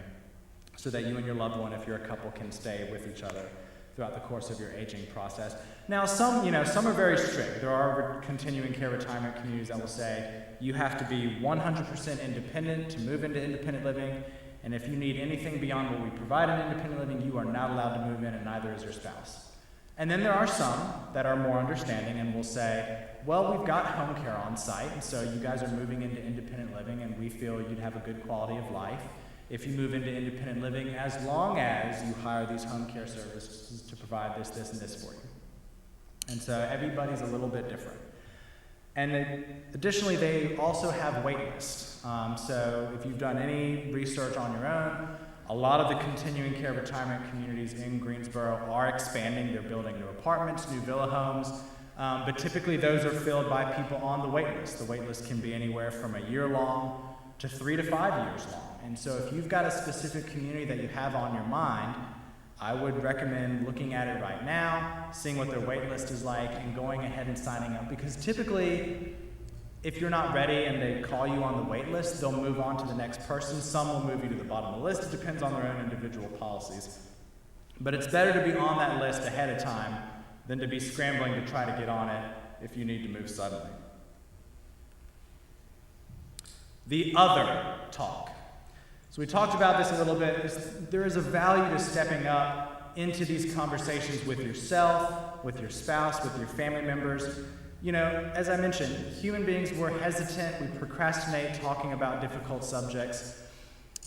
Speaker 2: so that you and your loved one, if you're a couple, can stay with each other throughout the course of your aging process. Now, some are very strict. There are continuing care retirement communities that will say you have to be 100% independent to move into independent living, and if you need anything beyond what we provide in independent living, you are not allowed to move in, and neither is your spouse. And then there are some that are more understanding and will say, well, we've got home care on site, and so you guys are moving into independent living, and we feel you'd have a good quality of life if you move into independent living, as long as you hire these home care services to provide this, this, and this for you. And so everybody's a little bit different. And additionally, they also have wait lists. So if you've done any research on your own, a lot of the continuing care retirement communities in Greensboro are expanding. They're building new apartments, new villa homes, but typically those are filled by people on the wait list. The wait list can be anywhere from a year long to 3 to 5 years long. And so if you've got a specific community that you have on your mind, I would recommend looking at it right now, seeing what their wait list is like, and going ahead and signing up. Because typically, if you're not ready and they call you on the wait list, they'll move on to the next person. Some will move you to the bottom of the list. It depends on their own individual policies. But it's better to be on that list ahead of time than to be scrambling to try to get on it if you need to move suddenly. The other talk. So we talked about this a little bit. There is a value to stepping up into these conversations with yourself, with your spouse, with your family members. You know, as I mentioned, human beings, we're hesitant, we procrastinate talking about difficult subjects.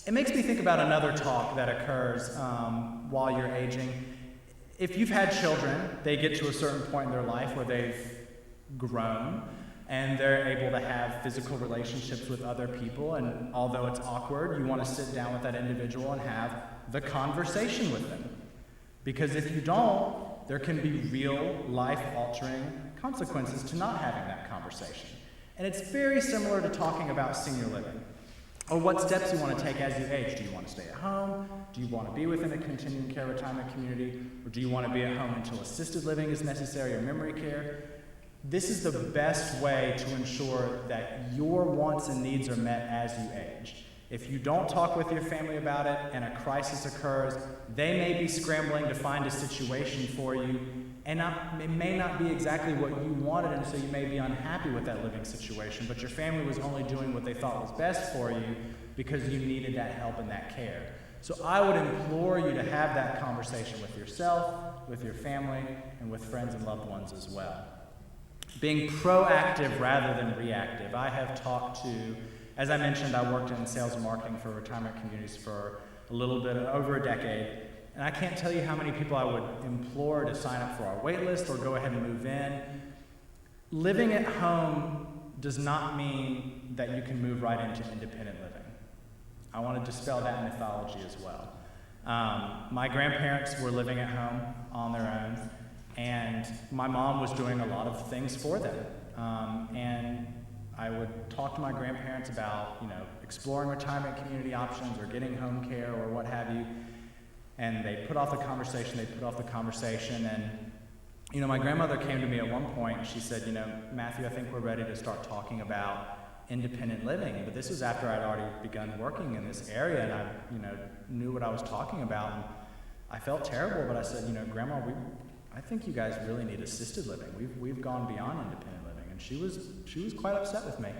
Speaker 2: It makes me think about another talk that occurs while you're aging. If you've had children, they get to a certain point in their life where they've grown, and they're able to have physical relationships with other people, and although it's awkward, you want to sit down with that individual and have the conversation with them. Because if you don't, there can be real life-altering consequences to not having that conversation. And it's very similar to talking about senior living, or what steps you want to take as you age. Do you want to stay at home? Do you want to be within a continuing care retirement community? Or do you want to be at home until assisted living is necessary, or memory care? This is the best way to ensure that your wants and needs are met as you age. If you don't talk with your family about it and a crisis occurs, they may be scrambling to find a situation for you, and it may not be exactly what you wanted, and so you may be unhappy with that living situation, but your family was only doing what they thought was best for you because you needed that help and that care. So I would implore you to have that conversation with yourself, with your family, and with friends and loved ones as well. Being proactive rather than reactive. I have talked to, as I mentioned, I worked in sales and marketing for retirement communities for a little bit over a decade, and I can't tell you how many people I would implore to sign up for our wait list or go ahead and move in. Living at home does not mean that you can move right into independent living. I want to dispel that mythology as well. My grandparents were living at home on their own, and my mom was doing a lot of things for them. And I would talk to my grandparents about, exploring retirement community options or getting home care or what have you. And they put off the conversation, and My grandmother came to me at one point and she said, Matthew, I think we're ready to start talking about independent living. But this was after I'd already begun working in this area and I, knew what I was talking about. And I felt terrible, but I said, Grandma, I think you guys really need assisted living. We've gone beyond independent living. And she was quite upset with me.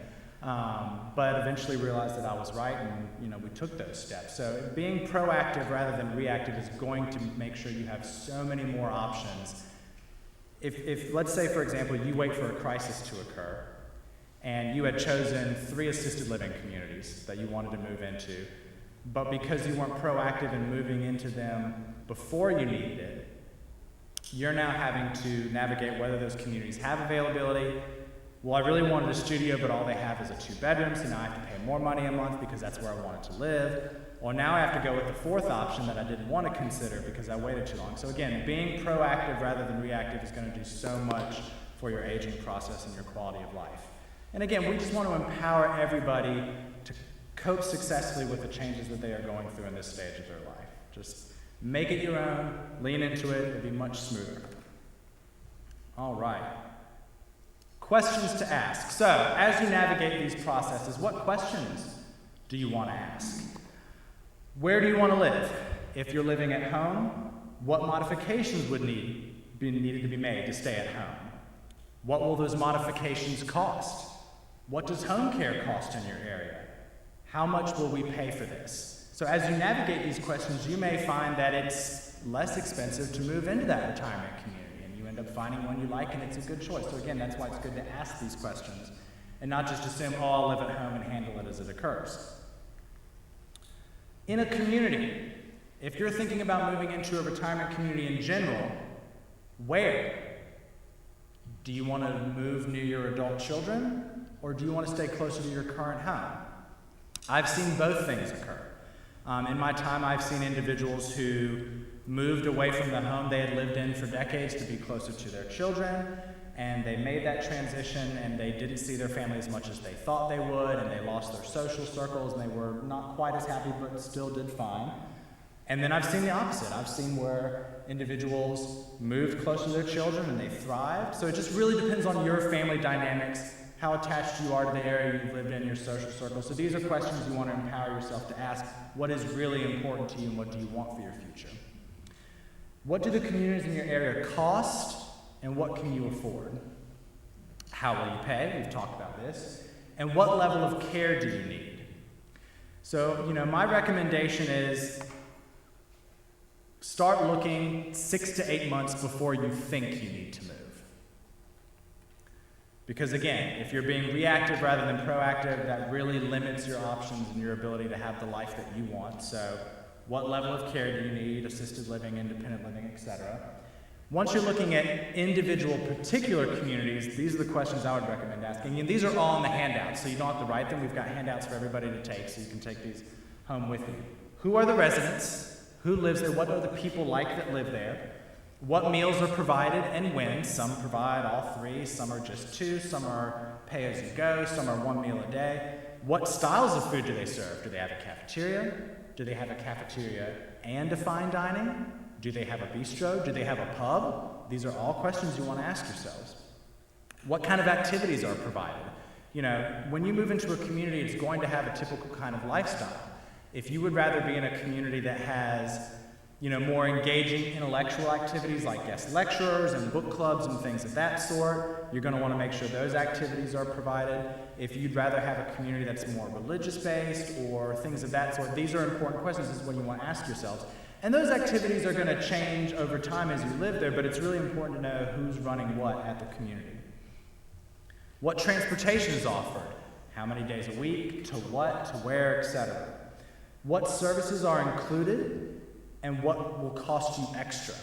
Speaker 2: But eventually realized that I was right and, we took those steps. So being proactive rather than reactive is going to make sure you have so many more options. If let's say, for example, you wait for a crisis to occur and you had chosen 3 assisted living communities that you wanted to move into, but because you weren't proactive in moving into them before you needed it, you're now having to navigate whether those communities have availability. Well, I really wanted a studio, but all they have is a 2-bedroom, so now I have to pay more money a month because that's where I wanted to live. Or now I have to go with the 4th option that I didn't want to consider because I waited too long. So again, being proactive rather than reactive is going to do so much for your aging process and your quality of life. And again, we just want to empower everybody to cope successfully with the changes that they are going through in this stage of their life. Just make it your own, lean into it, it'll be much smoother. All right. Questions to ask. So, as you navigate these processes, what questions do you want to ask? Where do you want to live? If you're living at home, what modifications would needed to be made to stay at home? What will those modifications cost? What does home care cost in your area? How much will we pay for this? So as you navigate these questions, you may find that it's less expensive to move into that retirement community, and you end up finding one you like and it's a good choice. So again, that's why it's good to ask these questions and not just assume, I'll live at home and handle it as it occurs. In a community, if you're thinking about moving into a retirement community in general, where? Do you want to move near your adult children, or do you want to stay closer to your current home? I've seen both things occur. In my time, I've seen individuals who moved away from the home they had lived in for decades to be closer to their children, and they made that transition and they didn't see their family as much as they thought they would, and they lost their social circles and they were not quite as happy but still did fine. And then I've seen the opposite. I've seen where individuals moved closer to their children and they thrived. So it just really depends on your family dynamics, how attached you are to the area you've lived in, your social circle. So these are questions you want to empower yourself to ask. What is really important to you and what do you want for your future? What do the communities in your area cost and what can you afford? How will you pay? We've talked about this. And what level of care do you need? So, my recommendation is start looking 6 to 8 months before you think you need to move. Because again, if you're being reactive rather than proactive, that really limits your options and your ability to have the life that you want. So what level of care do you need, assisted living, independent living, etc. Once you're looking at individual particular communities, these are the questions I would recommend asking. And these are all in the handouts, so you don't have to write them. We've got handouts for everybody to take, so you can take these home with you. Who are the residents? Who lives there? What are the people like that live there? What meals are provided and when? Some provide all 3, some are just 2, some are pay as you go, some are 1 meal a day. What styles of food do they serve? Do they have a cafeteria? Do they have a cafeteria and a fine dining? Do they have a bistro? Do they have a pub? These are all questions you want to ask yourselves. What kind of activities are provided? When you move into a community, it's going to have a typical kind of lifestyle. If you would rather be in a community that has more engaging intellectual activities like guest lecturers and book clubs and things of that sort, you're going to want to make sure those activities are provided. If you'd rather have a community that's more religious-based or things of that sort, these are important questions. This is what you want to ask yourselves. And those activities are going to change over time as you live there, but it's really important to know who's running what at the community. What transportation is offered? How many days a week? To what? To where? Etc. What services are included? And what will cost you extra?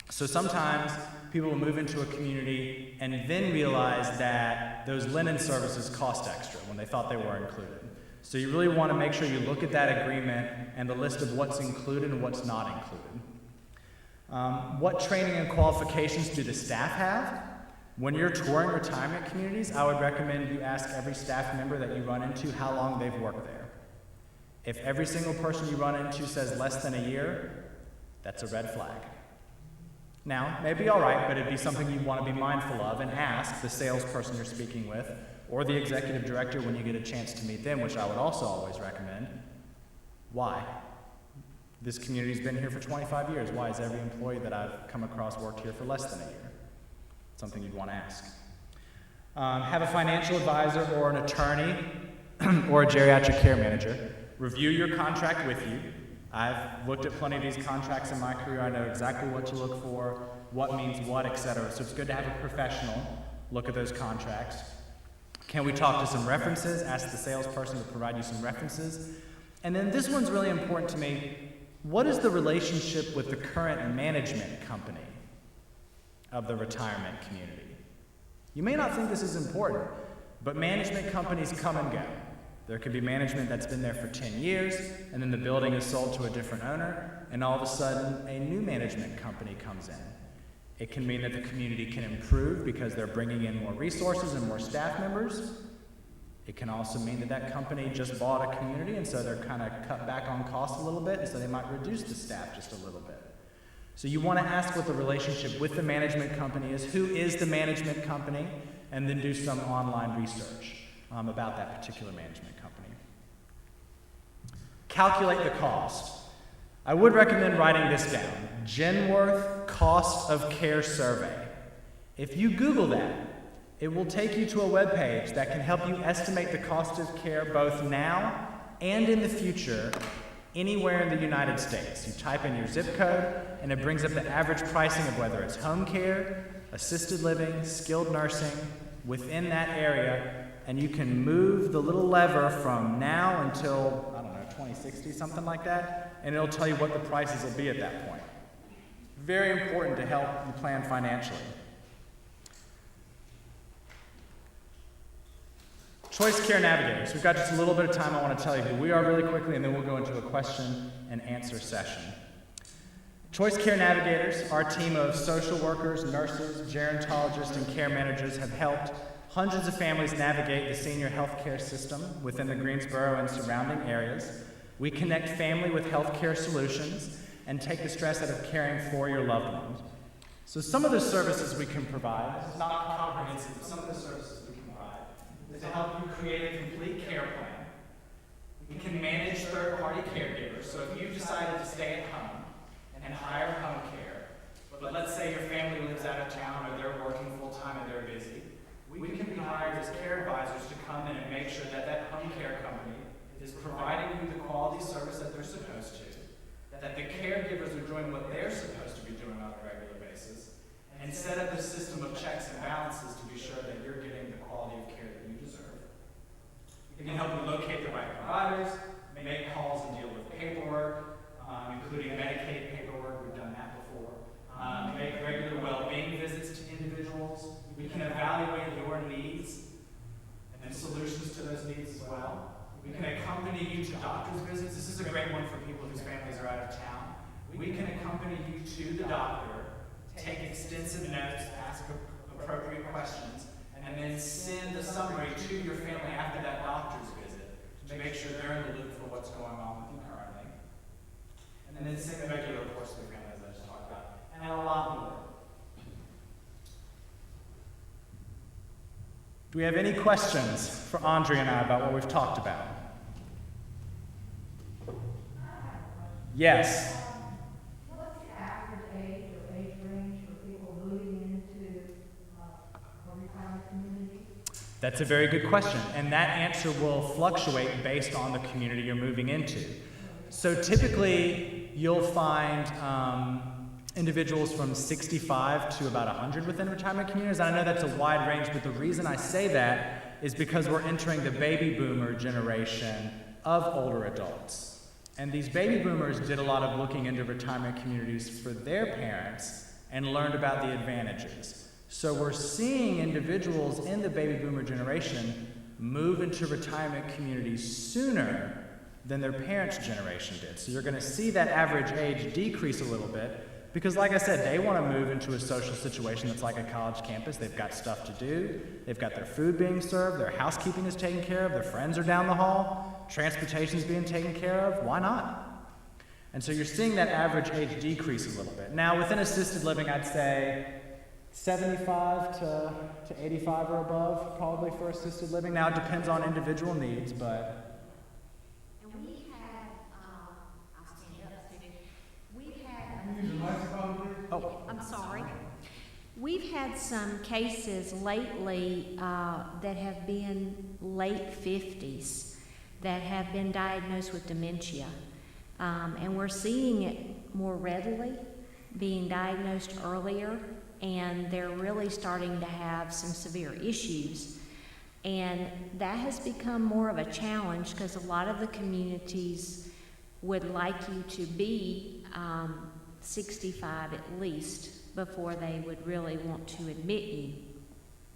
Speaker 2: So sometimes people will move into a community and then realize that those linen services cost extra when they thought they were included. So you really want to make sure you look at that agreement and the list of what's included and what's not included. What training and qualifications do the staff have? When you're touring retirement communities, I would recommend you ask every staff member that you run into how long they've worked there. If every single person you run into says less than a year, that's a red flag. Now, may be all right, but it'd be something you want to be mindful of and ask the salesperson you're speaking with or the executive director when you get a chance to meet them, which I would also always recommend. Why? This community's been here for 25 years. Why has every employee that I've come across worked here for less than a year? Something you'd want to ask. Have a financial advisor or an attorney or a geriatric care manager review your contract with you. I've looked at plenty of these contracts in my career. I know exactly what to look for, what means what, etc. So it's good to have a professional look at those contracts. Can we talk to some references? Ask the salesperson to provide you some references. And then this one's really important to me. What is the relationship with the current management company of the retirement community? You may not think this is important, but management companies come and go. There could be management that's been there for 10 years, and then the building is sold to a different owner, and all of a sudden, a new management company comes in. It can mean that the community can improve because they're bringing in more resources and more staff members. It can also mean that that company just bought a community, and so they're kind of cut back on costs a little bit, and so they might reduce the staff just a little bit. So you want to ask what the relationship with the management company is, who is the management company, and then do some online research about that particular management company. Calculate the cost. I would recommend writing this down. Genworth Cost of Care Survey. If you Google that, it will take you to a web page that can help you estimate the cost of care both now and in the future anywhere in the United States. You type in your zip code, and it brings up the average pricing of whether it's home care, assisted living, skilled nursing, within that area, and you can move the little lever from now until, I don't know, 2060, something like that, and it'll tell you what the prices will be at that point. Very important to help you plan financially. Choice Care Navigators. We've got just a little bit of time. I want to tell you who we are really quickly, and then we'll go into a question and answer session. Choice Care Navigators, our team of social workers, nurses, gerontologists, and care managers have helped hundreds of families navigate the senior health care system within the Greensboro and surrounding areas. We connect family with healthcare solutions and take the stress out of caring for your loved ones. So some of the services we can provide, this is not comprehensive, but some of the services we can provide is to help you create a complete care plan. We can manage third-party caregivers. So if you've decided to stay at home and hire home care, but let's say your family lives out of town or they're working full-time and they're busy, we can be hired as care advisors to come in and make sure that that home care company is providing you the quality service that they're supposed to, that the caregivers are doing what they're supposed to be doing on a regular basis, and set up a system of checks and balances to be sure that you're getting the quality of care that you deserve. It can help you locate the right providers, make calls and deal with paperwork, including Medicaid paperwork. We've done that before. Make regular well-being visits to individuals. We can evaluate your needs and solutions to those needs as well. We can accompany you to doctor's visits. This is a great one for people whose families are out of town. We can accompany you to the doctor, take extensive notes, ask appropriate questions, and then send a summary to your family after that doctor's visit to make sure they're in the loop for what's going on with you currently. And then send regular reports to the family, as I just talked about, and a lot more. Do we have any questions for Andrea and I about what we've talked about? Yes.
Speaker 3: What's the average age or age range for people moving into a retirement community?
Speaker 2: That's a very good question, and that answer will fluctuate based on the community you're moving into. So typically, you'll find individuals from 65 to about 100 within retirement communities. And I know that's a wide range, but the reason I say that is because we're entering the baby boomer generation of older adults. And these baby boomers did a lot of looking into retirement communities for their parents and learned about the advantages. So we're seeing individuals in the baby boomer generation move into retirement communities sooner than their parents' generation did. So you're going to see that average age decrease a little bit because, like I said, they want to move into a social situation that's like a college campus. They've got stuff to do. They've got their food being served. Their housekeeping is taken care of. Their friends are down the hall. Transportation's being taken care of. Why not? And so you're seeing that average age decrease a little bit. Now, within assisted living, I'd say 75 to 85 or above, probably for assisted living. Now, it depends on individual needs, but...
Speaker 4: And we had, I'll stand up so we've had,
Speaker 2: Oh,
Speaker 4: I'm sorry. We've had some cases lately that have been late 50s that have been diagnosed with dementia. And we're seeing it more readily, being diagnosed earlier, and they're really starting to have some severe issues. And that has become more of a challenge because a lot of the communities would like you to be 65 at least before they would really want to admit you.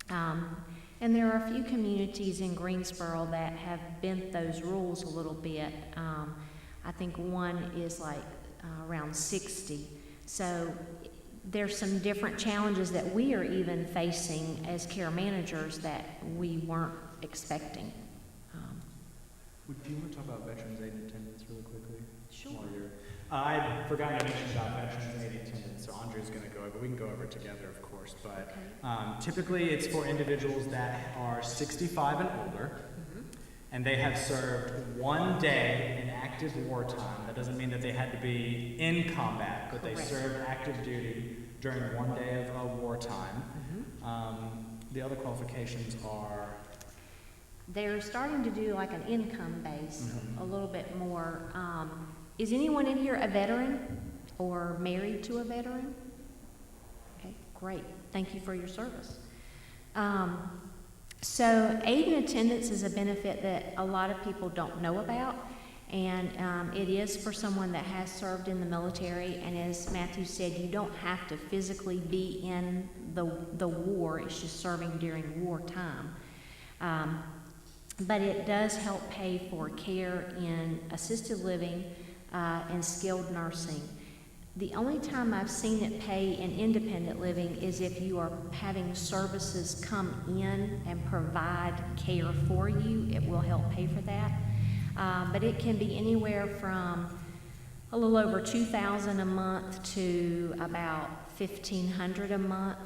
Speaker 4: And there are a few communities in Greensboro that have bent those rules a little bit. I think one is like around 60. So there's some different challenges that we are even facing as care managers that we weren't expecting.
Speaker 2: do you want to talk about veterans aid and attendance really quickly?
Speaker 4: Sure.
Speaker 2: While you're, I forgot to mention about veterans aid and attendance, so Andrea's going to go over. We can go over it together, of course, but typically it's for individuals that are 65 and older, and they have served 1 day in active wartime. That doesn't mean that they had to be in combat, but they served active duty during 1 day of wartime. The other qualifications are...
Speaker 4: They're starting to do like an income base, a little bit more. Is anyone in here a veteran or married to a veteran? Okay, great. Thank you for your service. So aid and attendance is a benefit that a lot of people don't know about, and it is for someone that has served in the military, and as Matthew said, you don't have to physically be in the war, it's just serving during wartime. But it does help pay for care in assisted living and skilled nursing. The only time I've seen it pay in independent living is if you are having services come in and provide care for you. It will help pay for that. But it can be anywhere from a little over $2,000 a month to about $1,500 a month.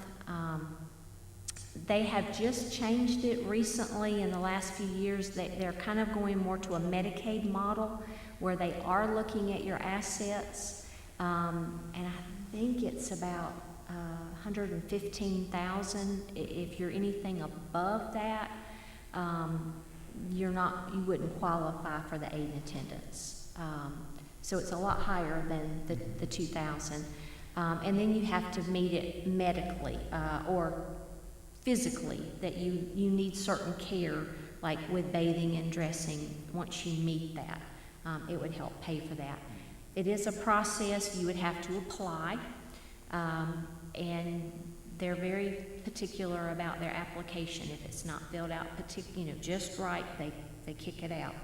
Speaker 4: They have just changed it recently in the last few years. They're kind of going more to a Medicaid model where they are looking at your assets. And I think it's about $115,000. If you're anything above that, you wouldn't qualify for the aid and attendance. So it's a lot higher than the $2,000. And then you have to meet it medically or physically, that you need certain care, like with bathing and dressing. Once you meet that, it would help pay for that. It is a process. You would have to apply, and they're very particular about their application. If it's not filled out just right, they kick it out.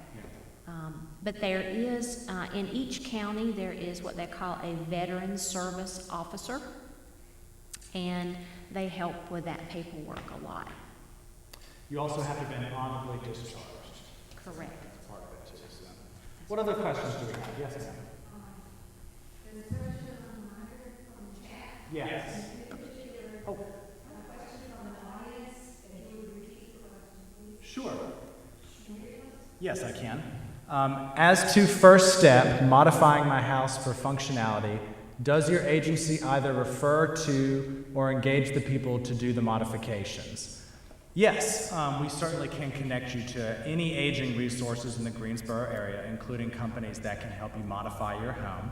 Speaker 4: But there is, in each county, there is what they call a veteran service officer, and they help with that paperwork a lot.
Speaker 2: You also have to have been honorably discharged.
Speaker 4: Correct.
Speaker 2: That's part of it too. So. What other questions do we have? Yes, ma'am.
Speaker 3: There's a question on the monitor from the chat.
Speaker 2: Yes.
Speaker 3: In particular, a question from the audience, if you would repeat the question, please.
Speaker 2: Sure. Yes, I can. As to first step, modifying my house for functionality, does your agency either refer to or engage the people to do the modifications? Yes, we certainly can connect you to any aging resources in the Greensboro area, including companies that can help you modify your home.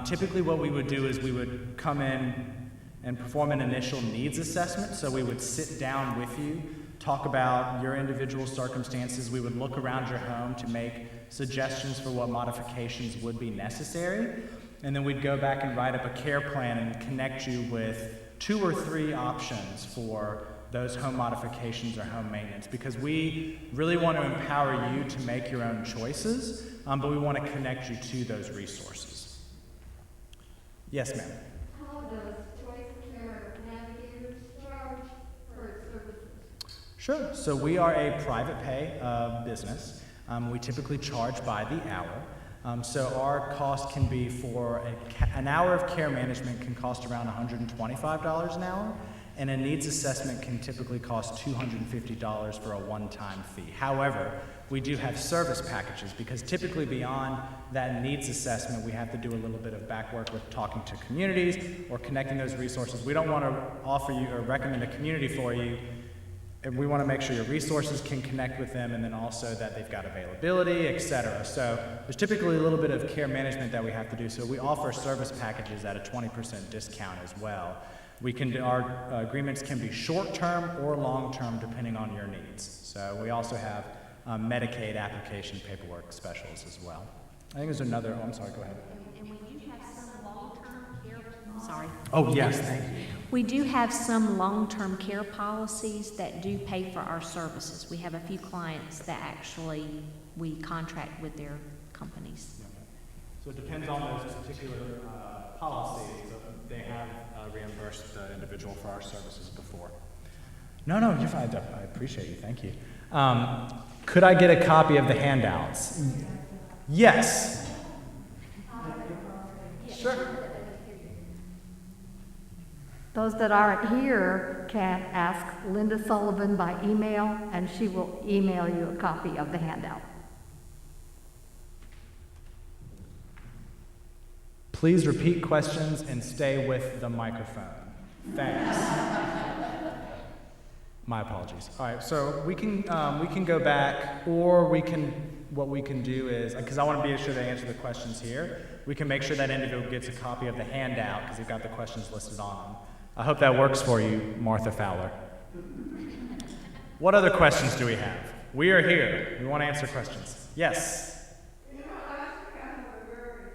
Speaker 2: Typically what we would do is we would come in and perform an initial needs assessment. So we would sit down with you, talk about your individual circumstances. We would look around your home to make suggestions for what modifications would be necessary. And then we'd go back and write up a care plan and connect you with 2 or 3 options for those home modifications or home maintenance, because we really want to empower you to make your own choices, but we want to connect you to those resources. Yes, ma'am.
Speaker 3: How does Choice Care Navigators charge for its services?
Speaker 2: Sure. So we are a private pay business. We typically charge by the hour. So our cost can be for an hour of care management can cost around $125 an hour, and a needs assessment can typically cost $250 for a one-time fee. However, we do have service packages because typically beyond that needs assessment, we have to do a little bit of back work with talking to communities or connecting those resources. We don't want to offer you or recommend a community for you. And we want to make sure your resources can connect with them and then also that they've got availability, et cetera. So there's typically a little bit of care management that we have to do. So we offer service packages at a 20% discount as well. Our agreements can be short-term or long-term depending on your needs. So we also have Medicaid application paperwork specials as well. I think there's another, I'm sorry, go ahead.
Speaker 4: And we do have some long-term care, sorry.
Speaker 2: Oh, yes, thank you.
Speaker 4: We do have some long-term care policies that do pay for our services. We have a few clients that actually we contract with their companies.
Speaker 2: Yeah. So it depends on those particular policies. So they have reimbursed the individual for our services before. No, you're fine. I appreciate you. Thank you. Could I get a copy of the handouts? Yes. Sure.
Speaker 1: Those that aren't here can ask Linda Sullivan by email, and she will email you a copy of the handout.
Speaker 2: Please repeat questions and stay with the microphone. Thanks. My apologies. All right, so we can go back, or what we can do is, because I want to be sure to answer the questions here, we can make sure that individual gets a copy of the handout because they've got the questions listed on them. I hope that works for you, Martha Fowler. What other questions do we have? We are here. We want to answer questions. Yes?
Speaker 3: You know, I have a very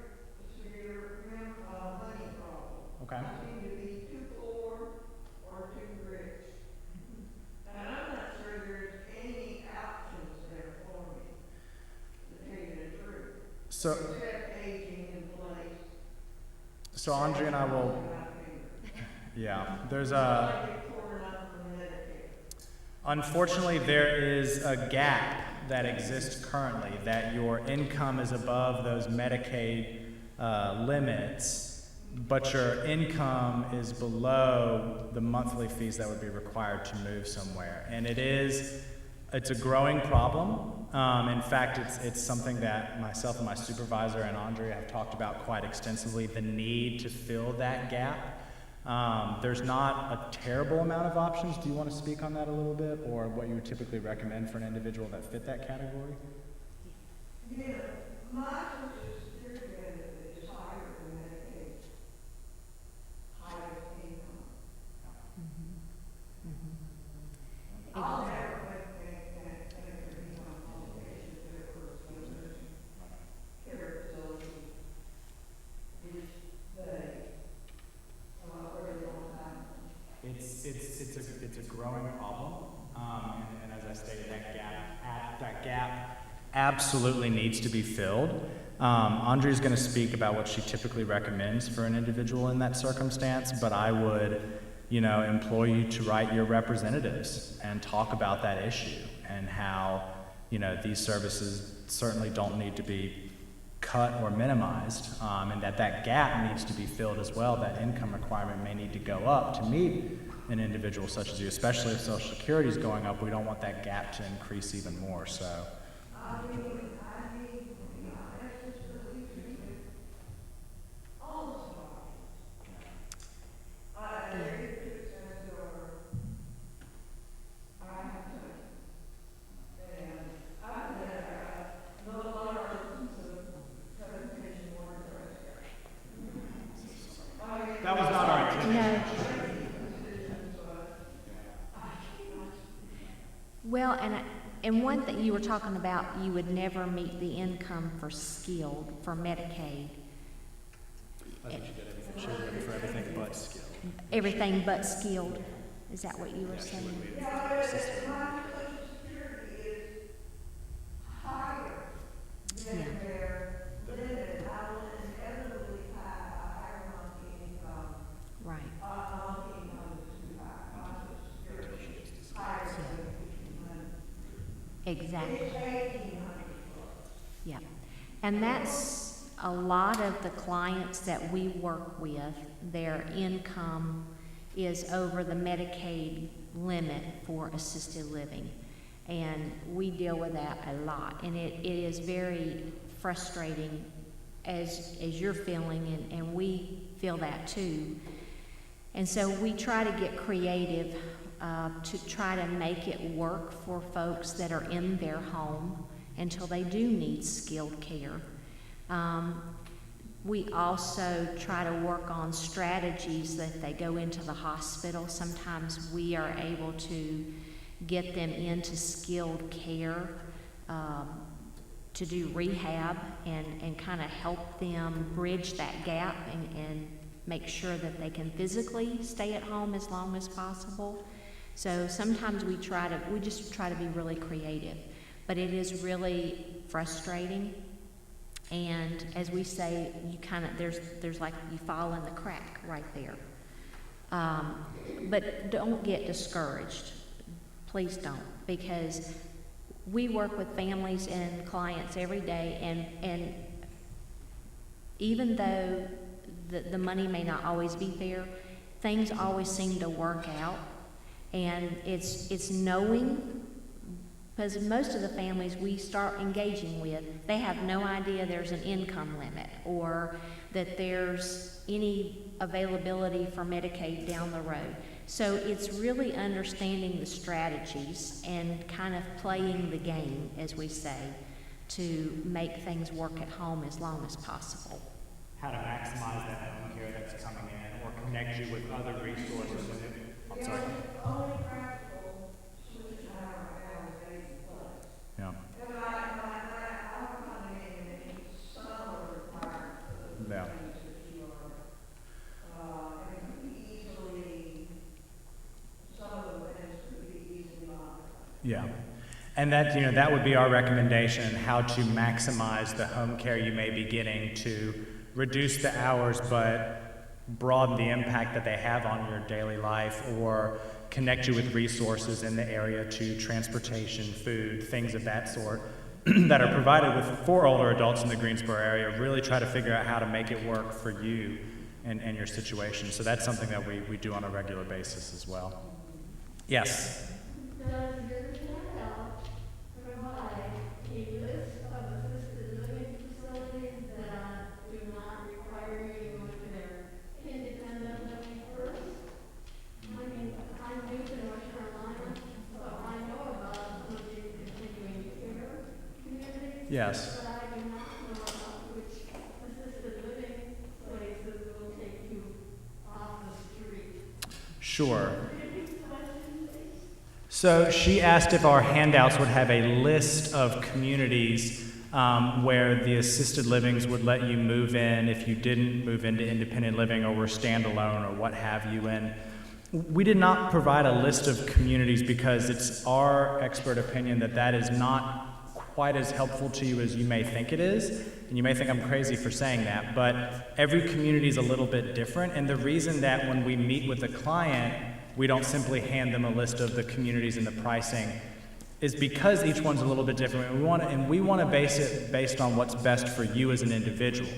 Speaker 3: severe money problem.
Speaker 2: Okay.
Speaker 3: I seem to be too poor or too rich. And I'm not sure there's any options there for me, to tell you the truth.
Speaker 2: So,
Speaker 3: Except aging in place.
Speaker 2: so Andrea and I will, yeah, there's a, unfortunately, there is a gap that exists currently, that your income is above those Medicaid limits, but your income is below the monthly fees that would be required to move somewhere. And it's a growing problem. In fact, it's something that myself and my supervisor and Andrea have talked about quite extensively, the need to fill that gap. There's not a terrible amount of options. Do you want to speak on that a little bit, or what you would typically recommend for an individual that fit that category?
Speaker 3: Yeah, my Social Security benefit is higher than Medicaid. Highest income. I'll never make income obligations if it was a care facility.
Speaker 2: It's a growing problem, and as I stated, that gap absolutely needs to be filled. Andrea's going to speak about what she typically recommends for an individual in that circumstance, but I would, implore you to write your representatives and talk about that issue and how, these services certainly don't need to be cut or minimized, and that gap needs to be filled as well. That income requirement may need to go up to meet an individual such as you, especially if Social Security is going up. We don't want that gap to increase even more. So. That was not our intention.
Speaker 4: No. Well, and one thing you were talking about, you would never meet the income for skilled, for Medicaid.
Speaker 2: I think she did everything for everything but skilled.
Speaker 4: Everything but skilled. Is that what you were saying?
Speaker 3: Yeah, but my Social Security is higher than their limit. I will inevitably have a higher monthly income.
Speaker 4: Right.
Speaker 3: Monthly income is too high. My Social Security is higher than $1,500.
Speaker 4: Exactly.
Speaker 3: It's $1,800.
Speaker 4: Yeah. And that's a lot of the clients that we work with, their income is over the Medicaid limit for assisted living. And we deal with that a lot. And it is very frustrating as you're feeling, and we feel that too. And so we try to get creative to try to make it work for folks that are in their home until they do need skilled care. We also try to work on strategies that they go into the hospital. Sometimes we are able to get them into skilled care to do rehab and kind of help them bridge that gap and make sure that they can physically stay at home as long as possible. So sometimes we just try to be really creative, but it is really frustrating. And as we say, you kind of, there's like you fall in the crack right there. But don't get discouraged. Please don't, because we work with families and clients every day, and even though the money may not always be there, things always seem to work out. And it's knowing, because most of the families we start engaging with, they have no idea there's an income limit or that there's any availability for Medicaid down the road. So it's really understanding the strategies and kind of playing the game, as we say, to make things work at home as long as possible.
Speaker 2: How to maximize that home care that's coming in, or connect you with other resources. I'm sorry.
Speaker 3: Only practical switch hour basic place.
Speaker 2: Yeah.
Speaker 3: And I'm coming in and some are required for the
Speaker 2: Yeah.
Speaker 3: things that you are, and it could be easily, some of the things could be easily modified.
Speaker 2: Yeah. And that would be our recommendation, how to maximize the home care you may be getting to reduce the hours but broaden the impact that they have on your daily life, or connect you with resources in the area to transportation, food, things of that sort that are provided for older adults in the Greensboro area. Really try to figure out how to make it work for you and your situation. So that's something that we do on a regular basis as well. Yes?
Speaker 5: Does your handout provide a list of assisted living facilities that do not require you to go to their independent living first? I mean, I'm new to North Carolina, so I know about some of these continuing care communities.
Speaker 2: Yes.
Speaker 5: But I do not know about which assisted living places will take you off the street.
Speaker 2: Sure. So she asked if our handouts would have a list of communities where the assisted livings would let you move in if you didn't move into independent living or were standalone or what have you. And we did not provide a list of communities because it's our expert opinion that is not quite as helpful to you as you may think it is. And you may think I'm crazy for saying that, but every community is a little bit different. And the reason that when we meet with a client, we don't simply hand them a list of the communities and the pricing is because each one's a little bit different. We want to base it based on what's best for you as an individual.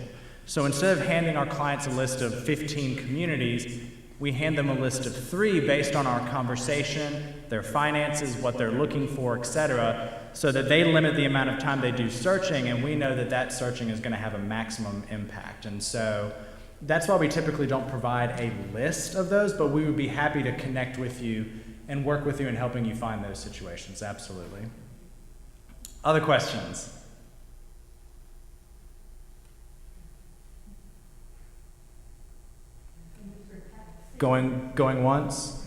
Speaker 2: So instead of handing our clients a list of 15 communities, we hand them a list of 3 based on our conversation, their finances, what they're looking for, etc., so that they limit the amount of time they do searching, and we know that searching is going to have a maximum impact. And so that's why we typically don't provide a list of those, but we would be happy to connect with you and work with you in helping you find those situations, absolutely. Other questions? Going once?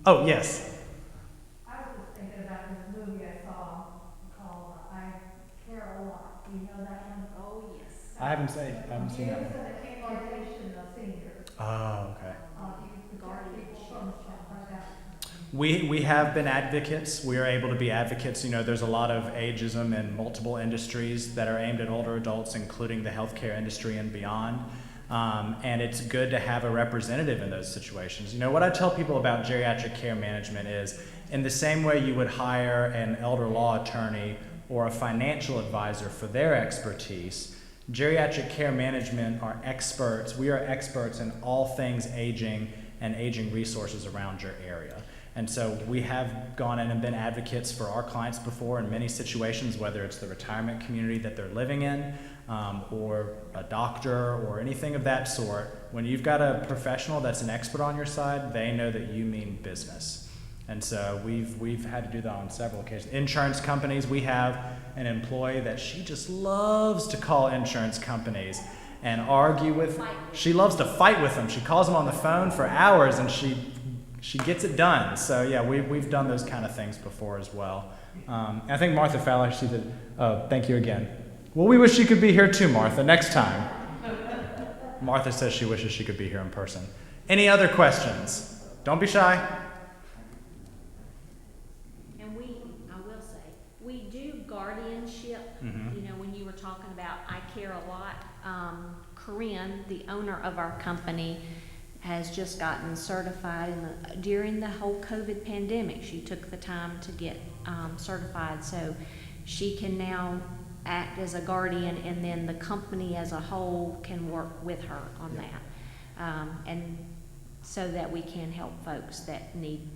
Speaker 2: Oh, yes.
Speaker 6: I was just thinking about this movie I saw called I Care a Lot. Do you know that one?
Speaker 4: Oh, yes.
Speaker 2: I haven't seen that one.
Speaker 6: Exploitation of seniors.
Speaker 2: Oh, okay.
Speaker 6: People like that.
Speaker 2: We have been advocates. We are able to be advocates. You know, there's a lot of ageism in multiple industries that are aimed at older adults, including the healthcare industry and beyond. And it's good to have a representative in those situations. You know, what I tell people about geriatric care management is, in the same way you would hire an elder law attorney or a financial advisor for their expertise. Geriatric care management are experts. We are experts in all things aging and aging resources around your area. And so we have gone in and been advocates for our clients before in many situations, whether it's the retirement community that they're living in, or a doctor or anything of that sort. When you've got a professional that's an expert on your side, they know that you mean business. And so we've had to do that on several occasions. Insurance companies, we have an employee that she just loves to call insurance companies and argue with. She loves to fight with them. She calls them on the phone for hours and she gets it done. So yeah, we've done those kind of things before as well. I think Martha Fowler, she did. Oh, thank you again. Well, we wish you could be here too, Martha, next time. Martha says she wishes she could be here in person. Any other questions? Don't be shy.
Speaker 4: And I will say, we do guardianship.
Speaker 2: Mm-hmm.
Speaker 4: You know, when you were talking about I Care a Lot, Corinne, the owner of our company, has just gotten certified during the whole COVID pandemic. She took the time to get certified, so she can now act as a guardian, and then the company as a whole can work with her on that, and so that we can help folks that need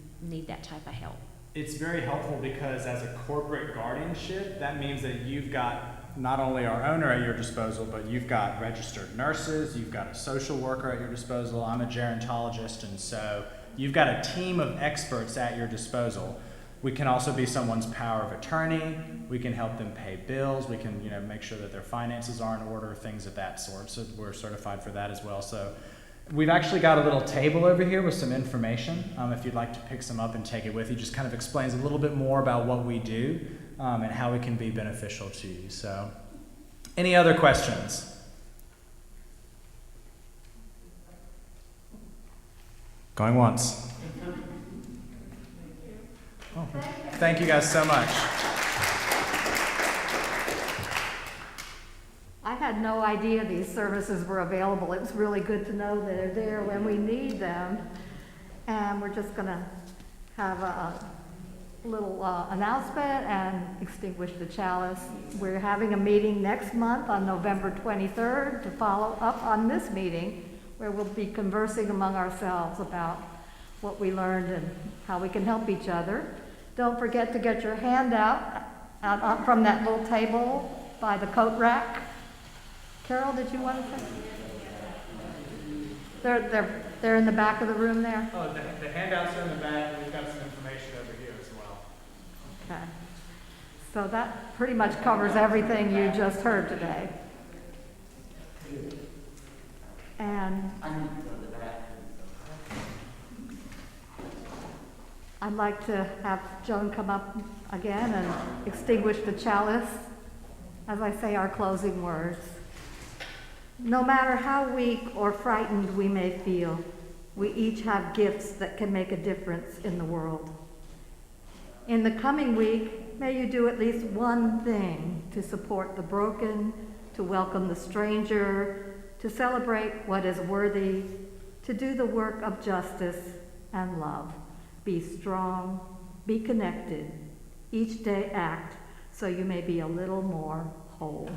Speaker 4: that type of help.
Speaker 2: It's very helpful because as a corporate guardianship, that means that you've got not only our owner at your disposal, but you've got registered nurses, you've got a social worker at your disposal. I'm a gerontologist, and so you've got a team of experts at your disposal. We can also be someone's power of attorney. We can help them pay bills. We can, make sure that their finances are in order, things of that sort. So we're certified for that as well. So we've actually got a little table over here with some information. If you'd like to pick some up and take it with you, just kind of explains a little bit more about what we do and how it can be beneficial to you. So, any other questions? Going once. Oh, thank you guys so much.
Speaker 1: I had no idea these services were available. It was really good to know that they're there when we need them. And we're just going to have a little announcement and extinguish the chalice. We're having a meeting next month on November 23rd to follow up on this meeting, where we'll be conversing among ourselves about what we learned and how we can help each other. Don't forget to get your handout out from that little table by the coat rack. Carol, did you want to say? They're in the back of the room there?
Speaker 2: Oh, the handouts are in the back, and we've got some information over here as well.
Speaker 1: Okay. So that pretty much covers everything you just heard today. And I'd like to have Joan come up again and extinguish the chalice as I say our closing words. No matter how weak or frightened we may feel, we each have gifts that can make a difference in the world. In the coming week, may you do at least one thing to support the broken, to welcome the stranger, to celebrate what is worthy, to do the work of justice and love. Be strong, be connected. Each day act so you may be a little more whole.